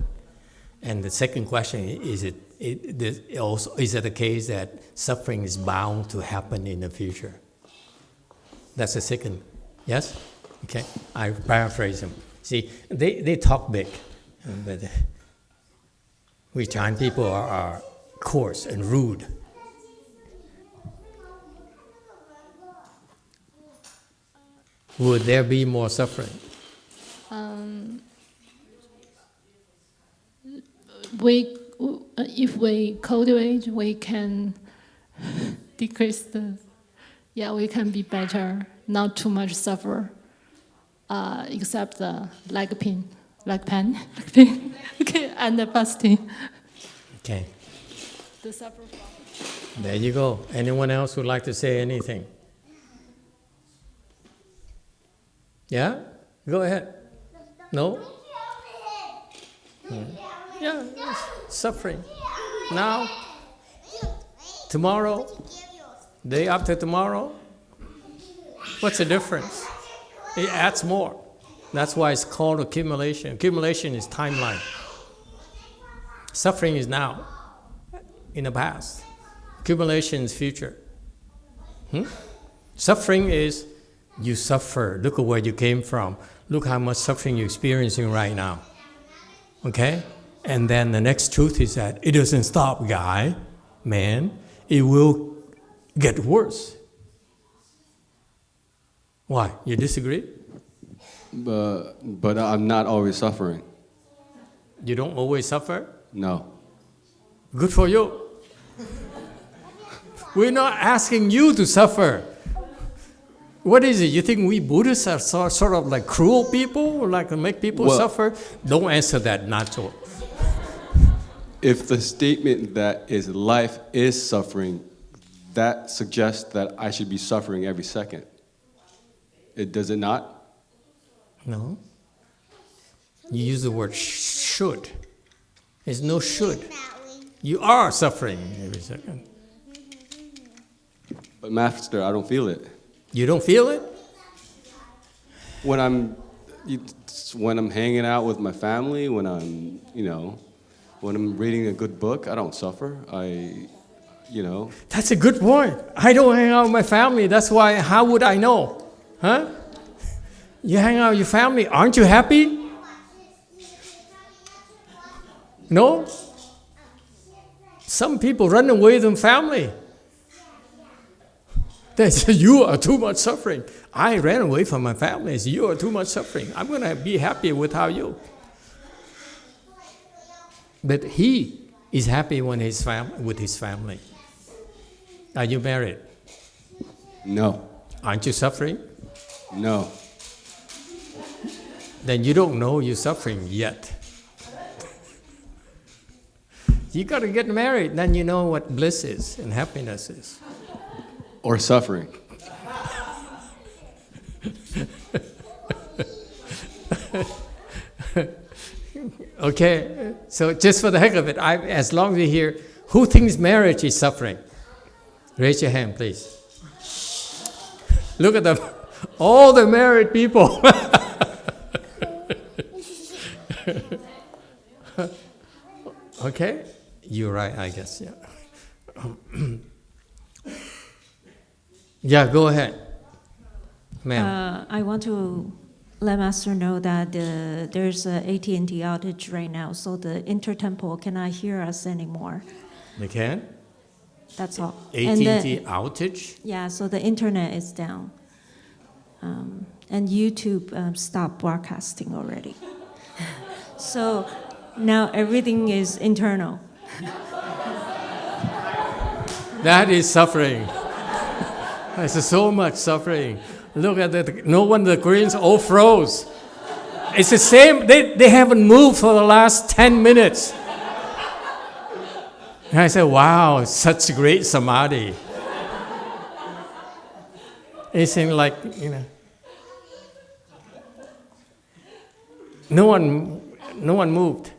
And the second question is: is it the case that suffering is bound to happen in the future? That's the second. Yes. Okay. I paraphrase them. See, they talk big, but we Chinese people are coarse and rude. Would there be more suffering? If we cultivate, we can decrease we can be better, not too much suffer, except the leg pain. Okay, and the fasting. Okay. The suffer from. There you go. Anyone else would like to say anything? Yeah? Go ahead. No? Yeah, suffering. Now, tomorrow, day after tomorrow, what's the difference? It adds more. That's why it's called accumulation. Accumulation is timeline. Suffering is now, in the past. Accumulation is future. Suffering is you suffer. Look at where you came from. Look how much suffering you're experiencing right now. Okay? And then the next truth is that it doesn't stop, man. It will get worse. Why? You disagree? But I'm not always suffering. You don't always suffer? No. Good for you. We're not asking you to suffer. What is it? You think we Buddhists are sort of like cruel people, like make people suffer? Don't answer that, Nacho. If the statement that is life is suffering, that suggests that I should be suffering every second. Does it not? No. You use the word should. There's no should. You are suffering every second. But Master, I don't feel it. You don't feel it? When I'm hanging out with my family, when I'm reading a good book, I don't suffer. That's a good point. I don't hang out with my family. That's why, how would I know? Huh? You hang out with your family. Aren't you happy? No? Some people run away from family. They say, you are too much suffering. I ran away from my family. So you are too much suffering. I'm going to be happy without you. But he is happy when with his family. Are you married? No. Aren't you suffering? No. Then you don't know you're suffering yet. You got to get married, then you know what bliss is and happiness is. Or suffering. Okay, so just for the heck of it, as long as you hear, who thinks marriage is suffering? Raise your hand, please. Look at them, all the married people. Okay, you're right, I guess, yeah. Yeah, go ahead, ma'am. I want to let Master know that there's an AT&T outage right now, so the intertemple cannot hear us anymore. They can? That's all. AT&T outage? Yeah, so the internet is down. And YouTube stopped broadcasting already. So now everything is internal. That is suffering. There's so much suffering. Look at that. No wonder the Koreans all froze. It's the same. They haven't moved for the last 10 minutes. And I said, wow, such great samadhi. It seemed like, no one No one moved.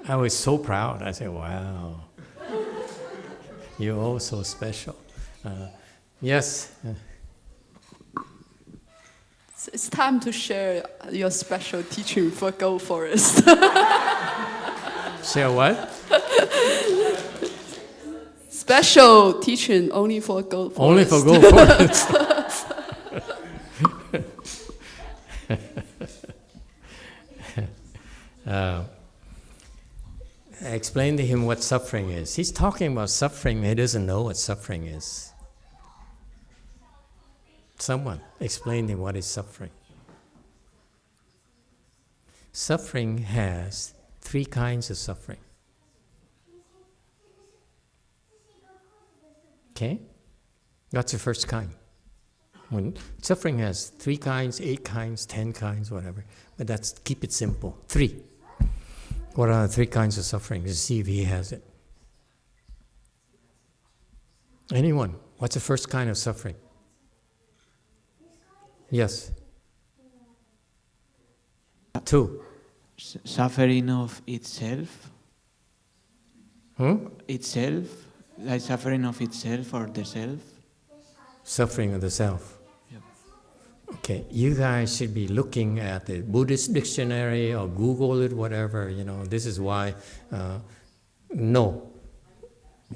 I was so proud. I said, wow, you're all so special. Yes? It's time to share your special teaching for Gold Forest. Share what? Special teaching only for Gold Forest. Only for Gold Forest. I explained to him what suffering is. He's talking about suffering, he doesn't know what suffering is. Someone explain to him what is suffering. Suffering has 3 kinds of suffering. Okay? That's the first kind. When suffering has 3 kinds, 8 kinds, 10 kinds, whatever. But keep it simple. 3. What are the 3 kinds of suffering? To see if he has it. Anyone? What's the first kind of suffering? Yes. 2. Suffering of itself. Itself, like suffering of itself or the self. Suffering of the self. Yep. Okay, you guys should be looking at the Buddhist dictionary or Google it, whatever, this is why, no.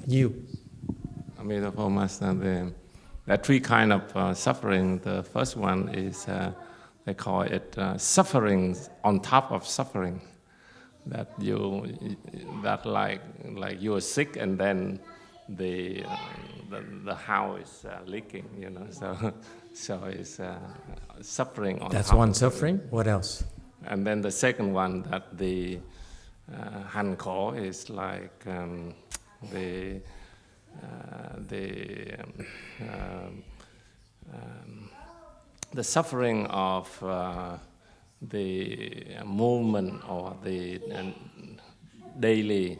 You. Emitofuo Master, there are 3 kind of suffering. The first one is, they call it suffering on top of suffering. That like you are sick and then the house is leaking, so it's suffering on That's top. one suffering. What else? And then the second one, that the hanko is like the suffering of the movement or the daily.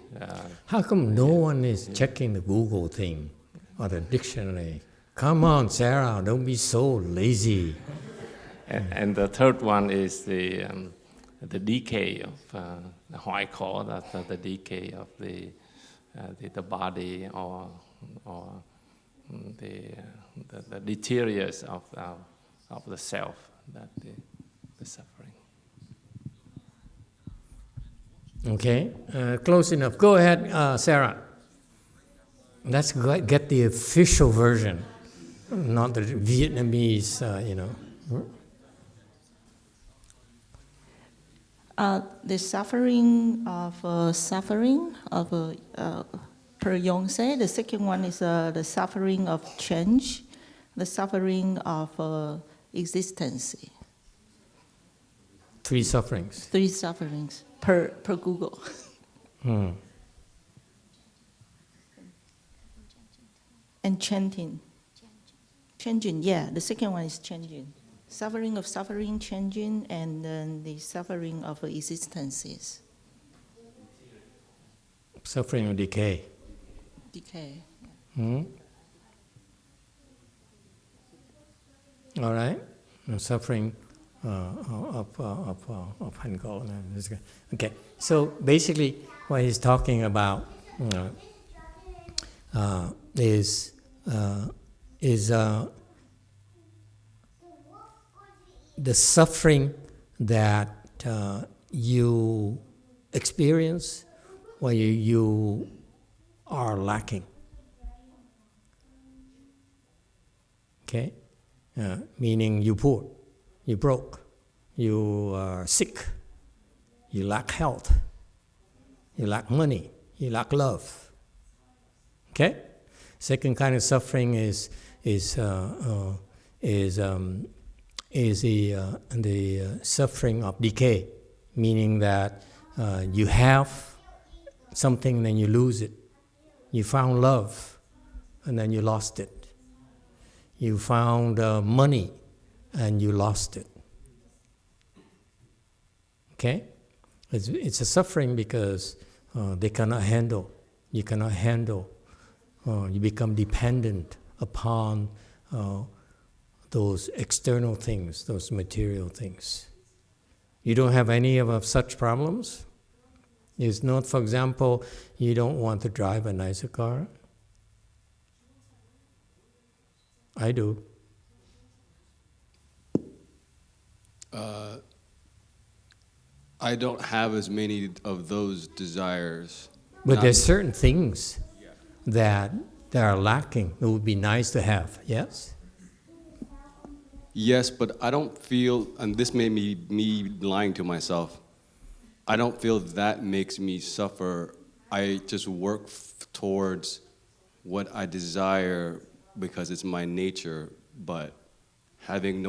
How come no one is checking the Google thing or the dictionary? Come on, Sarah, don't be so lazy. And the third one is the decay of the Huai that's the decay of the body or the deterioration of the self, that the suffering. Okay, close enough. Go ahead, Sarah. Let's get the official version, not the Vietnamese, The suffering of per Yongse. The second one is the suffering of change, the suffering of existence. 3 sufferings. 3 sufferings per Google. And changing, yeah. The second one is changing. Suffering of suffering, changing, and then the suffering of existences. Suffering of decay. Decay. All right. Suffering of Hanko. Okay. So basically, what he's talking about is the suffering that you experience when you are lacking. Okay? Meaning you poor, you broke, you are sick, you lack health, you lack money, you lack love. Okay? Second kind of suffering is the suffering of decay, meaning that you have something and then you lose it. You found love and then you lost it. You found money and you lost it. Okay? It's a suffering because they cannot handle. You cannot handle. You become dependent upon those external things, those material things. You don't have any of such problems? It's not, for example, you don't want to drive a nicer car? I do. I don't have as many of those desires. But there's certain things that are lacking. It would be nice to have, yes? Yes, but I don't feel, and this may be me lying to myself, I don't feel that makes me suffer. I just work towards what I desire because it's my nature, but having,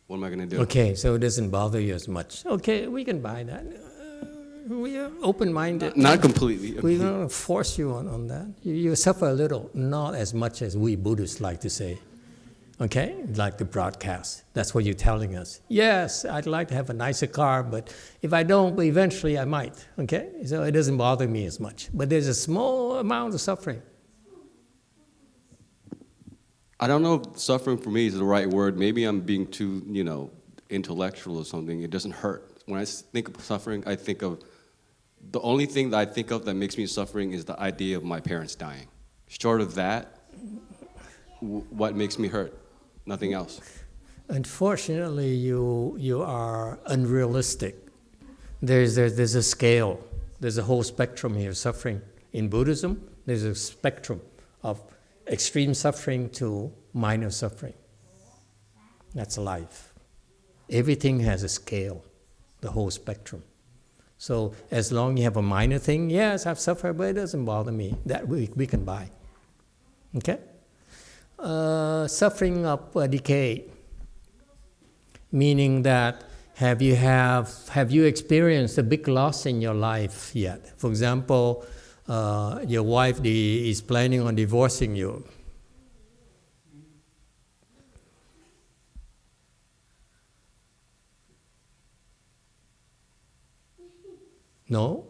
what am I going to do? Okay, so it doesn't bother you as much. Okay, we can buy that. We are open-minded. Not completely. We don't force you on that. You suffer a little, not as much as we Buddhists like to say. Okay, like the broadcast. That's what you're telling us. Yes, I'd like to have a nicer car, but if I don't, but eventually I might. Okay, so it doesn't bother me as much. But there's a small amount of suffering. I don't know if suffering for me is the right word. Maybe I'm being too, intellectual or something. It doesn't hurt. When I think of suffering, I think of, the only thing that I think of that makes me suffering is the idea of my parents dying. Short of that, what makes me hurt? Nothing else. Unfortunately, you are unrealistic. There's a scale. There's a whole spectrum here of suffering. In Buddhism, there's a spectrum of extreme suffering to minor suffering. That's life. Everything has a scale, the whole spectrum. So as long as you have a minor thing, yes, I've suffered, but it doesn't bother me. That we can buy. Okay? Suffering of decay, meaning that have you experienced a big loss in your life yet? For example, your wife is planning on divorcing you. No?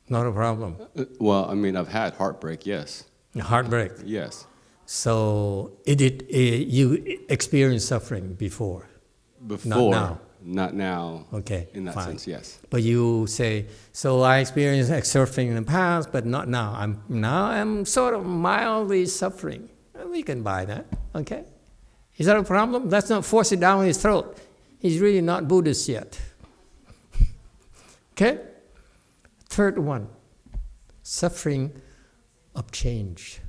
Not a problem. Well, I mean, I've had heartbreak, yes. Heartbreak? Yes. So you experienced suffering before? Before. Not now? Not now. Okay, in that fine. sense, yes. But you say, so I experienced surfing in the past, but not now. I'm sort of mildly suffering. We can buy that, okay? Is that a problem? Let's not force it down his throat. He's really not Buddhist yet. Okay? Third one, suffering of change.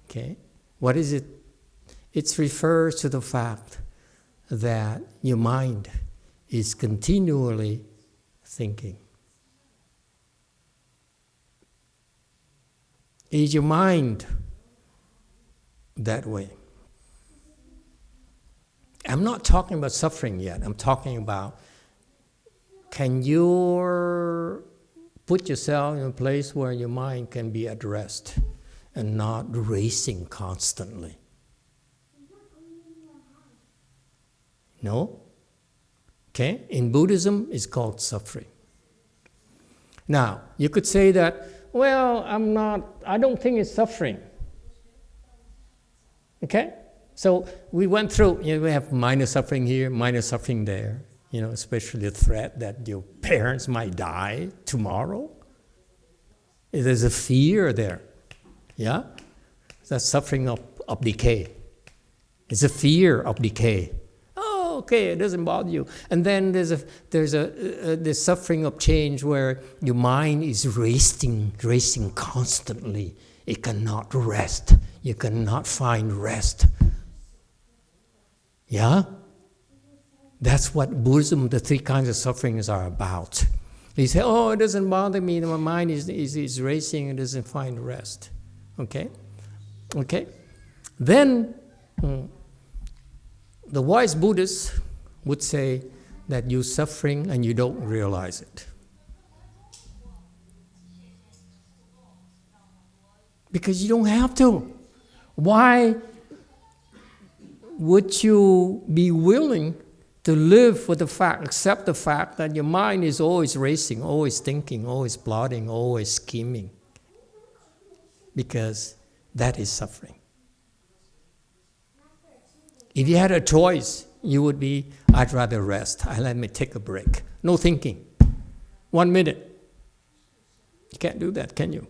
Okay? What is it? It refers to the fact that your mind is continually thinking. Is your mind that way? I'm not talking about suffering yet. I'm talking about, can you put yourself in a place where your mind can be at rest and not racing constantly? No? Okay? In Buddhism, it's called suffering. Now, you could say that, well, I don't think it's suffering. Okay? So we went through, we have minor suffering here, minor suffering there, especially the threat that your parents might die tomorrow. There's a fear there. Yeah? That's suffering of decay. It's a fear of decay. Okay, it doesn't bother you. And then there's the suffering of change where your mind is racing constantly. It cannot rest. You cannot find rest. Yeah? That's what Buddhism, the three kinds of sufferings are about. You say, oh, it doesn't bother me. My mind is racing. It doesn't find rest. Okay? Okay? Then, the wise Buddhists would say that you're suffering and you don't realize it. Because you don't have to. Why would you be willing to live with the fact, accept the fact that your mind is always racing, always thinking, always plotting, always scheming? Because that is suffering. If you had a choice, you would be I'd rather rest. Let me take a break. No thinking. 1 minute. You can't do that, can you?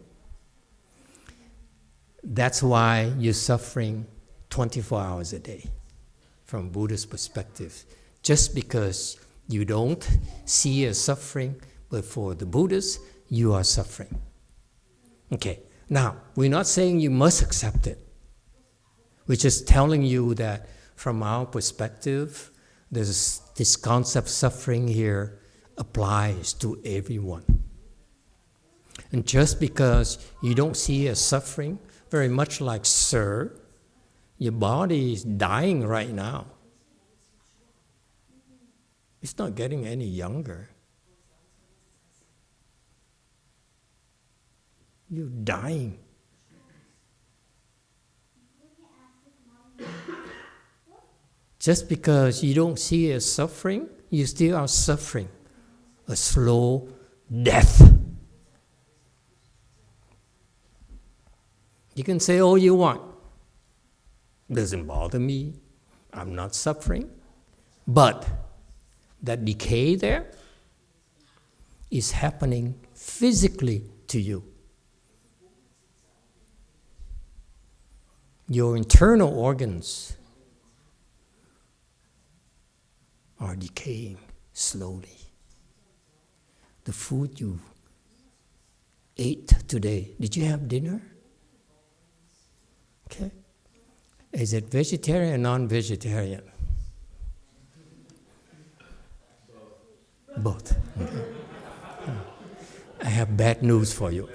That's why you're suffering 24 hours a day from Buddhist perspective. Just because you don't see a suffering, but for the Buddhists, you are suffering. Okay, now, we're not saying you must accept it. We're just telling you that from our perspective, there's this concept of suffering here applies to everyone. And just because you don't see a suffering, very much like, sir, your body is dying right now. It's not getting any younger. You're dying. Just because you don't see a suffering, you still are suffering a slow death. You can say all you want. Doesn't bother me. I'm not suffering. But that decay there is happening physically to you. Your internal organs are decaying slowly. The food you ate today, did you have dinner? Okay. Is it vegetarian or non-vegetarian? Both. Okay. I have bad news for you.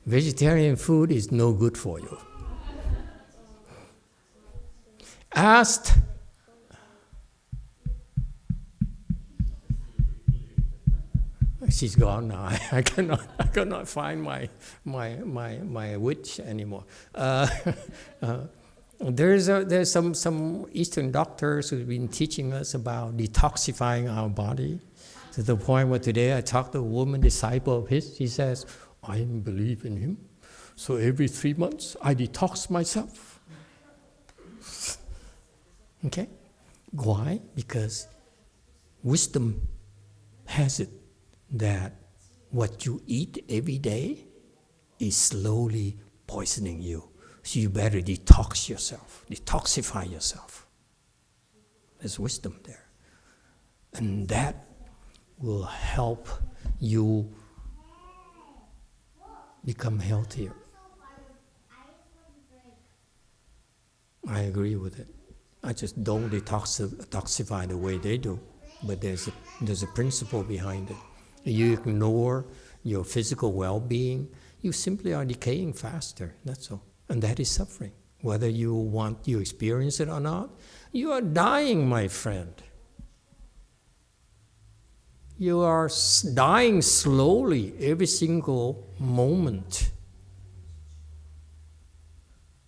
Vegetarian food is no good for you. Asked she's gone now. I cannot find my witch anymore. There's some Eastern doctors who've been teaching us about detoxifying our body, to the point where today I talked to a woman disciple of his. She says, I believe in him, so every 3 months I detox myself. Okay? Why? Because wisdom has it that what you eat every day is slowly poisoning you. So you better detox yourself, detoxify yourself. There's wisdom there. And that will help you become healthier. I agree with it. I just don't detoxify the way they do, but there's a principle behind it. You ignore your physical well-being, you simply are decaying faster, that's all. And that is suffering. Whether you experience it or not, you are dying, my friend. You are dying slowly every single moment.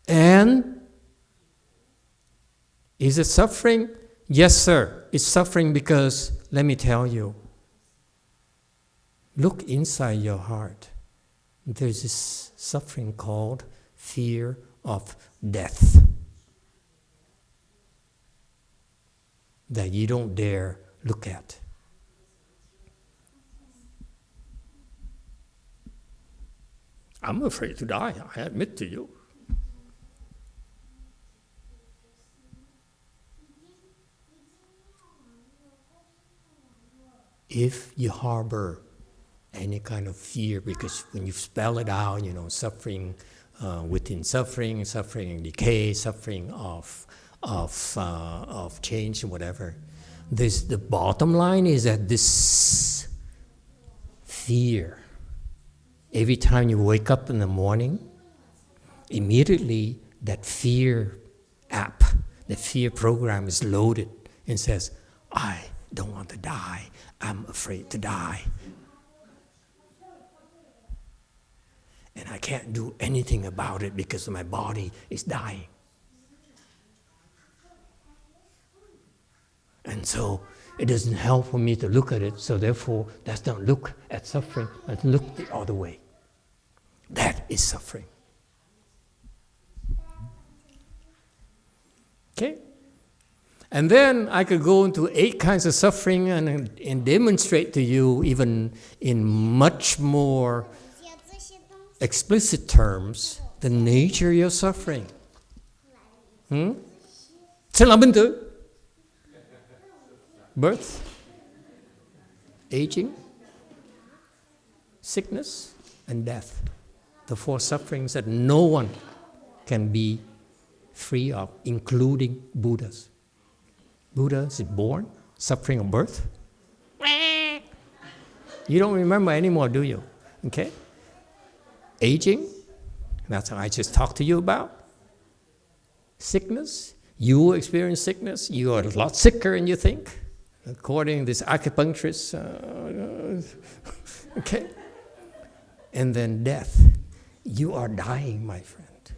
And is it suffering? Yes, sir. It's suffering because, let me tell you, look inside your heart. There's this suffering called fear of death that you don't dare look at. I'm afraid to die, I admit to you. If you harbor any kind of fear, because when you spell it out, suffering within suffering, suffering and decay, suffering of change, whatever. The bottom line is that this fear, every time you wake up in the morning, immediately that fear app, the fear program is loaded and says, I don't want to die, I'm afraid to die. And I can't do anything about it because my body is dying. And so it doesn't help for me to look at it, so therefore let's not look at suffering, let's look the other way. That is suffering. Okay? And then I could go into 8 kinds of suffering and demonstrate to you, even in much more explicit terms, the nature of your suffering. Sinh lão bệnh tử, birth, aging, sickness, and death. The 4 sufferings that no one can be free of, including Buddhas. Buddha is born, suffering of birth. You don't remember anymore, do you? Okay? Aging, that's what I just talked to you about. Sickness, you will experience sickness. You are a lot sicker than you think, according to this acupuncturist. Okay? And then death. You are dying, my friend.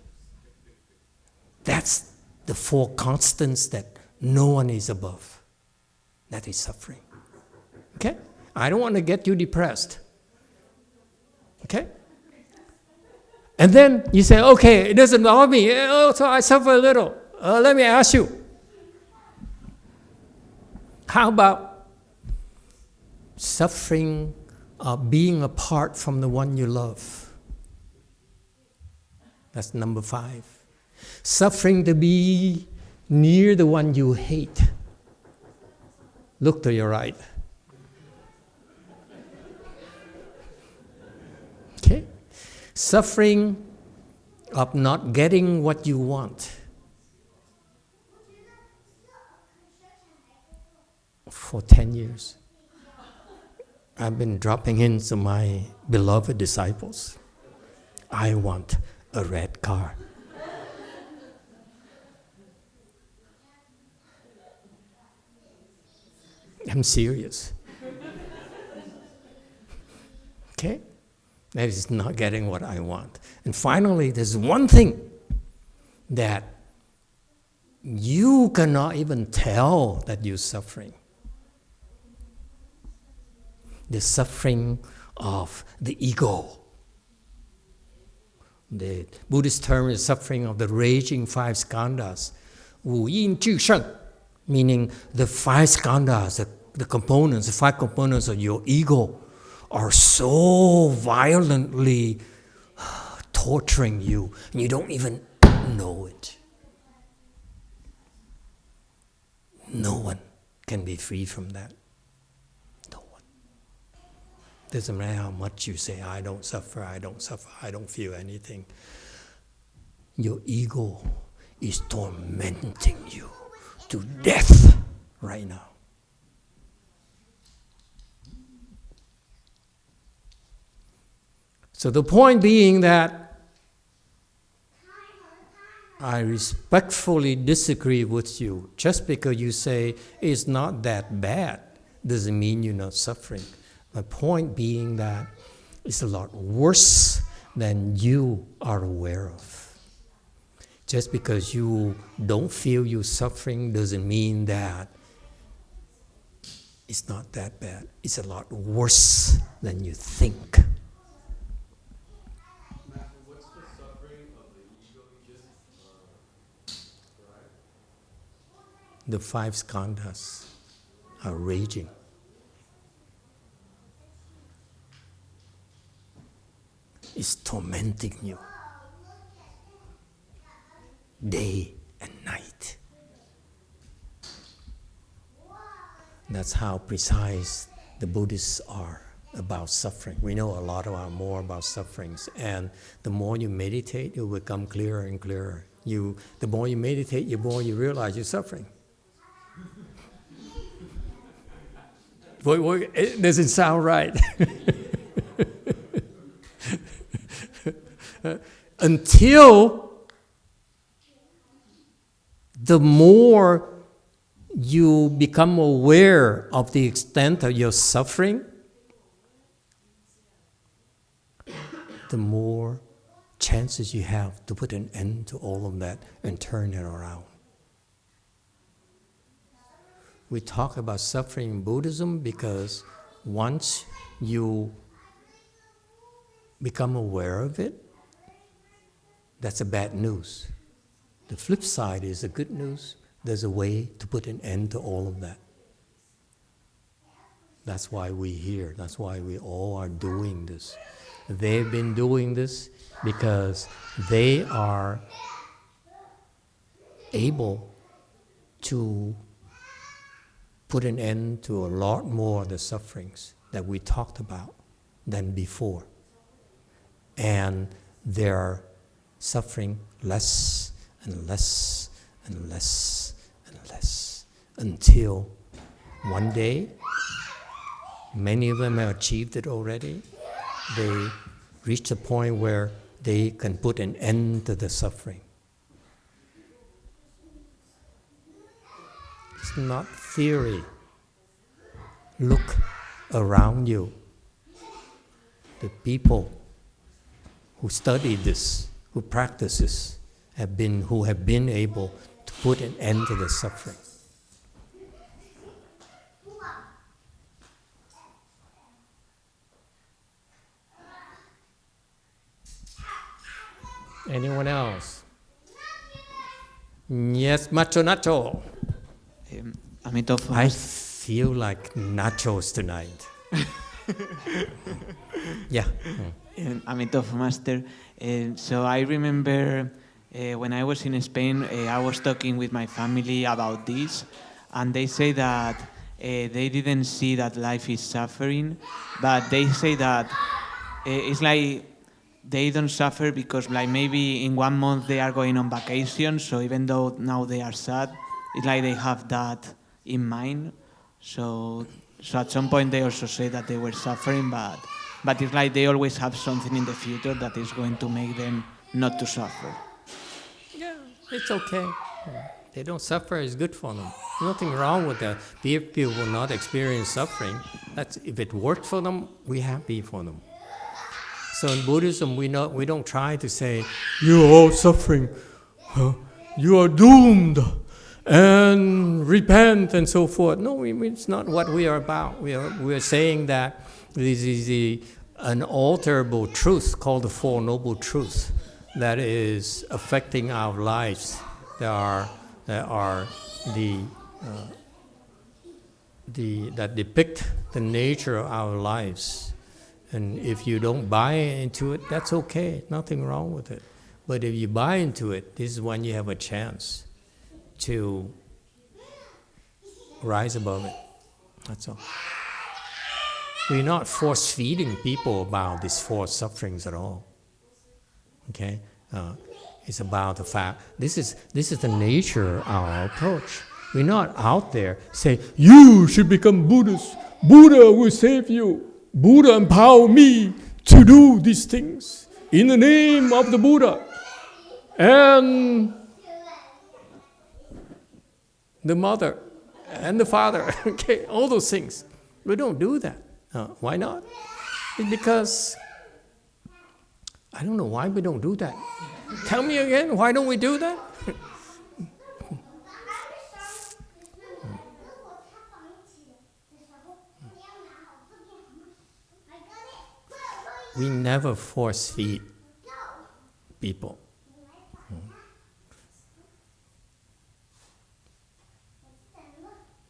That's the 4 constants that no one is above. That is suffering. Okay? I don't want to get you depressed. Okay? And then you say, okay, it doesn't bother me. So I suffer a little. Let me ask you. How about suffering of being apart from the one you love? That's number 5. Suffering to be near the one you hate. Look to your right. Okay? Suffering of not getting what you want. For 10 years, I've been dropping into my beloved disciples. I want a red car. I'm serious. Okay? That is not getting what I want. And finally, there's one thing that you cannot even tell that you're suffering. The suffering of the ego. The Buddhist term is suffering of the raging 5 skandhas. Wu yin ju sheng, meaning the 5 skandhas, the components, the 5 components of your ego are so violently torturing you, and you don't even know it. No one can be free from that. No one. Doesn't matter how much you say, I don't suffer, I don't suffer, I don't feel anything. Your ego is tormenting you to death right now. So the point being that I respectfully disagree with you. Just because you say it's not that bad doesn't mean you're not suffering. My point being that it's a lot worse than you are aware of. Just because you don't feel you're suffering doesn't mean that it's not that bad. It's a lot worse than you think. The 5 skandhas are raging. It's tormenting you day and night. That's how precise the Buddhists are about suffering. We know a lot more about sufferings, and the more you meditate, it will become clearer and clearer. The more you meditate, the more you realize you're suffering. It doesn't sound right. Until the more you become aware of the extent of your suffering, the more chances you have to put an end to all of that and turn it around. We talk about suffering in Buddhism because once you become aware of it, that's a bad news. The flip side is the good news. there's a way to put an end to all of that. That's why we're here. That's why we all are doing this. They've been doing this because they are able to put an end to a lot more of the sufferings that we talked about than before. And they're suffering less and less and less and less until one day, many of them have achieved it already. They reach a point where they can put an end to the suffering. It's not theory. Look around you. The people who study this, who practice this, who have been able to put an end to the suffering. Anyone else? Yes, Macho Nacho. Emitofuo. I feel like nachos tonight. Yeah. Emitofuo Master. So I remember when I was in Spain, I was talking with my family about this, and they say that they didn't see that life is suffering, but they say that it's like they don't suffer because like maybe in 1 month they are going on vacation, so even though now they are sad, it's like they have that in mind. So at some point they also say that they were suffering, but it's like they always have something in the future that is going to make them not to suffer. Yeah, it's okay. They don't suffer, it's good for them. Nothing wrong with that. If people will not experience suffering, if it works for them, we're happy for them. So in Buddhism, we don't try to say, you're all suffering, you are doomed, and repent and so forth. No, it's not what we are about. We are saying that this is an unalterable truth called the Four Noble Truths that is affecting our lives. That depict the nature of our lives. And if you don't buy into it, that's okay. Nothing wrong with it. But if you buy into it, this is when you have a chance to rise above it. That's all. We're not force-feeding people about these four sufferings at all. Okay? It's about the fact, this is the nature of our approach. We're not out there saying, you should become Buddhist. Buddha will save you. Buddha empower me to do these things in the name of the Buddha and the mother and the father. Okay, all those things. We don't do that. Why not? It's because I don't know why we don't do that. Tell me again, why don't we do that? We never force feed people.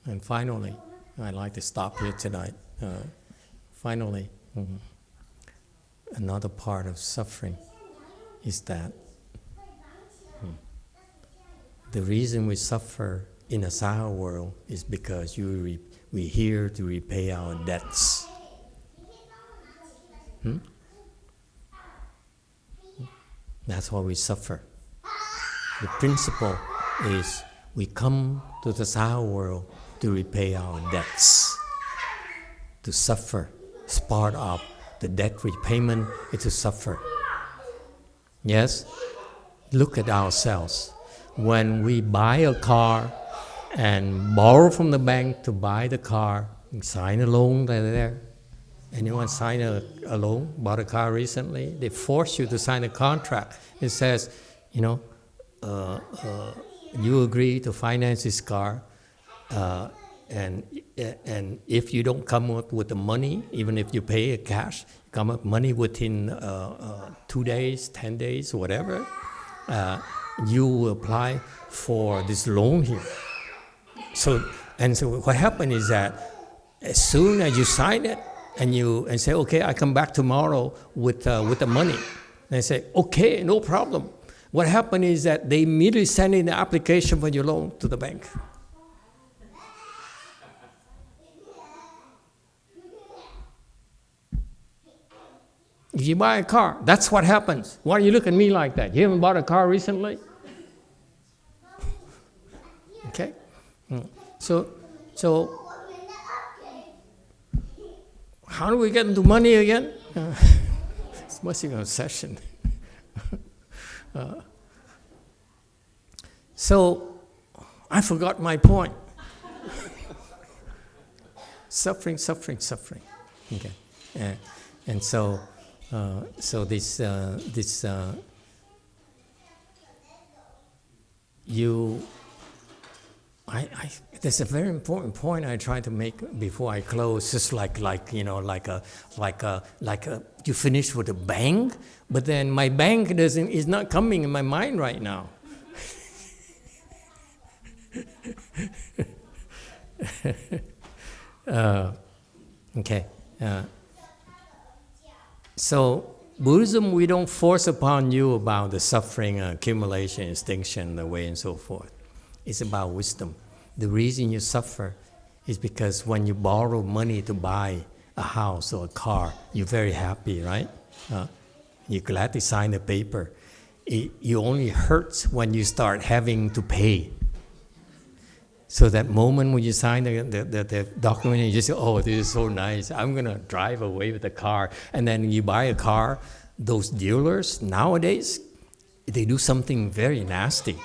And finally, I'd like to stop here tonight. Finally, another part of suffering is that the reason we suffer in a Saha world is because we're here to repay our debts. That's why we suffer. The principle is we come to the Saha world to repay our debts. To suffer is part of the debt repayment, is to suffer. Yes? Look at ourselves. When we buy a car and borrow from the bank to buy the car, sign a loan there. Anyone sign a loan, bought a car recently? They force you to sign a contract. It says, you agree to finance this car, and if you don't come up with the money, even if you pay it cash, come up money within 2 days, 10 days, whatever, you apply for this loan here. So what happened is that as soon as you sign it and say, okay, I come back tomorrow with the money, they say, okay, no problem. What happened is that they immediately send in the application for your loan to the bank. If you buy a car, that's what happens. Why do you look at me like that? You haven't bought a car recently? Okay? So how do we get into money again? It's much of a session. So I forgot my point. Suffering. Okay, and so this there's a very important point I try to make before I close. Just like you finish with a bang, but then my bang is not coming in my mind right now. Okay. So Buddhism, we don't force upon you about the suffering, accumulation, extinction, the way and so forth. It's about wisdom. The reason you suffer is because when you borrow money to buy a house or a car, you're very happy, right? You're glad to sign the paper. It only hurts when you start having to pay. So that moment when you sign the document, you just say, oh, this is so nice. I'm going to drive away with the car. And then you buy a car. Those dealers nowadays, they do something very nasty.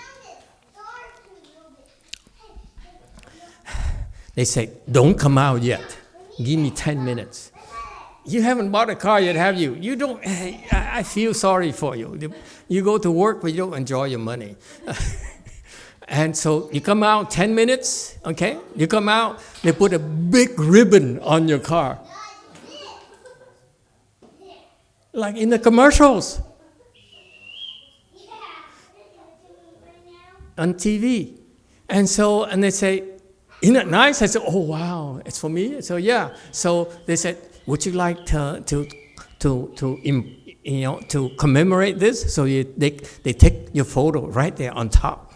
They say, don't come out yet. Give me 10 minutes. You haven't bought a car yet, have you? You don't. I feel sorry for you. You go to work, but you don't enjoy your money. And so you come out 10 minutes, okay? You come out, they put a big ribbon on your car. Like in the commercials. On TV. And they say, isn't it nice? I said, oh wow, it's for me? So yeah. So they said, would you like to commemorate this? So they take your photo right there on top,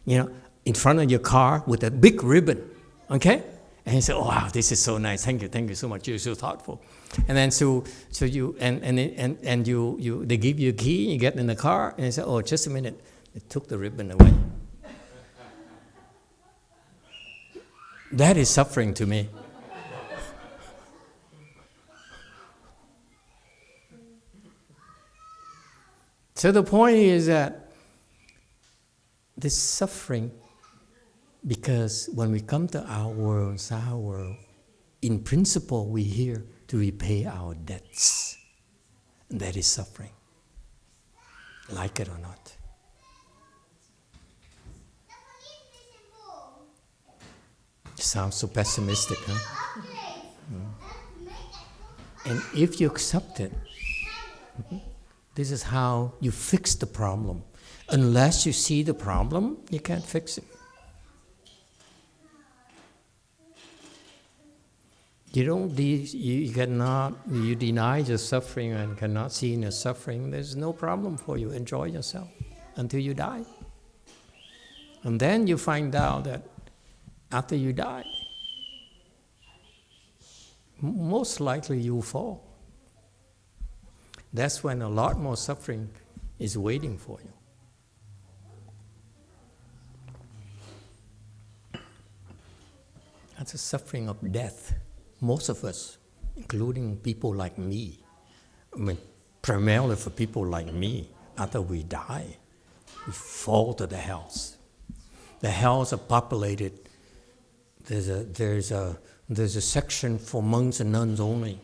in front of your car with a big ribbon, okay? And you say, oh wow, this is so nice. Thank you so much. You're so thoughtful. And then they give you a key. You get in the car, and you say, oh, just a minute. They took the ribbon away. That is suffering to me. So the point is that this suffering, because when we come to our world, in principle, we're here to repay our debts. And that is suffering. Like it or not. Sounds so pessimistic, huh? And if you accept it, this is how you fix the problem. Unless you see the problem, you can't fix it. You deny your suffering and cannot see your suffering. There's no problem for you. Enjoy yourself until you die. And then you find out that after you die, most likely you'll fall. That's when a lot more suffering is waiting for you. That's the suffering of death. Most of us, including people like me, primarily for people like me, after we die, we fall to the hells. The hells are populated. There's a section for monks and nuns only.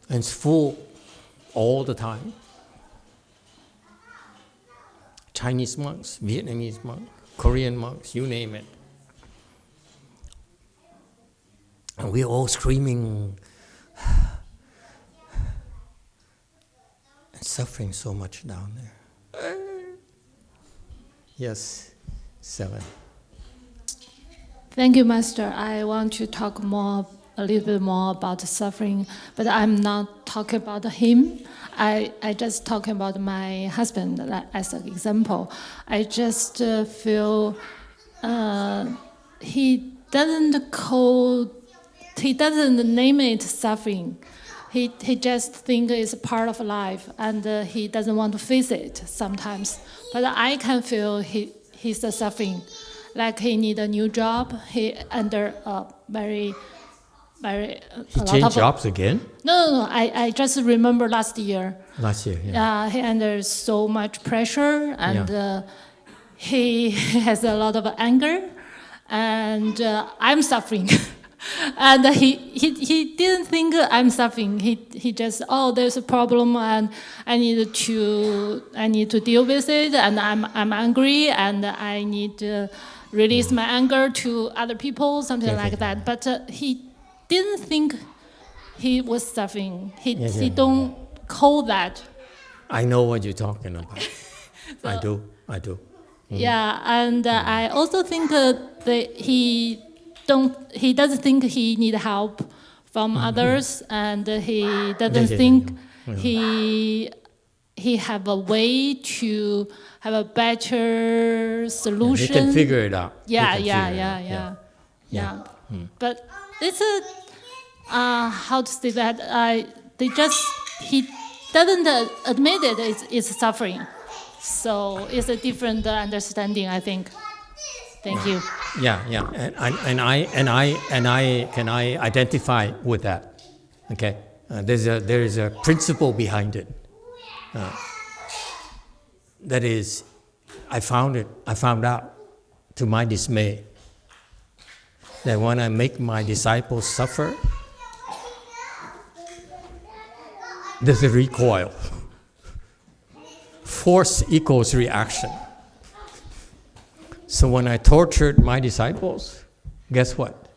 And it's full all the time. Chinese monks, Vietnamese monks, Korean monks, you name it. And we're all screaming and suffering so much down there. Yes, 7. Thank you, Master. I want to talk a little bit more about suffering, but I'm not talking about him. I just talking about my husband as an example. I just feel he doesn't name it suffering. He just think it's a part of life, and he doesn't want to face it sometimes. But I can feel he's suffering. Like he need a new job. He under a very He changed jobs again? No. I just remember last year. Last year, yeah. He under so much pressure, and he has a lot of anger, and I'm suffering. And he didn't think I'm suffering. He just, there's a problem, and I need to deal with it, and I'm angry, and I need to release my anger to other people, something like that. But he didn't think he was suffering. He don't call that. I know what you're talking about. So, I do. Yeah, and I also think that he doesn't think he need help from others, and he doesn't think he have a way to have a better solution. He can figure it out. Yeah. But it's how to say that? He doesn't admit it's suffering. So it's a different understanding, I think. Thank you. Yeah, and I can identify with that. Okay, there is a principle behind it. That is, I found out to my dismay that when I make my disciples suffer, there's a recoil. Force equals reaction. So when I tortured my disciples, guess what?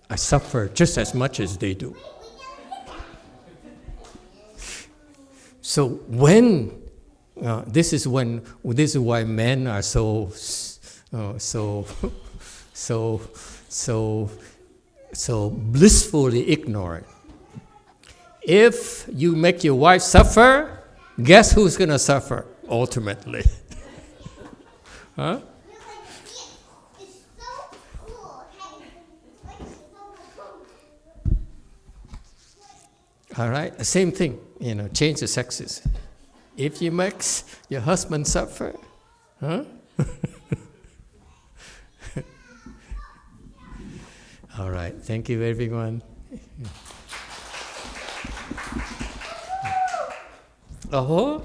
I suffer just as much as they do. So when this is why men are so blissfully ignorant. If you make your wife suffer, guess who's going to suffer ultimately? Huh? All right, the same thing, change the sexes. If you make your husband suffer, huh? All right, thank you everyone. Oh.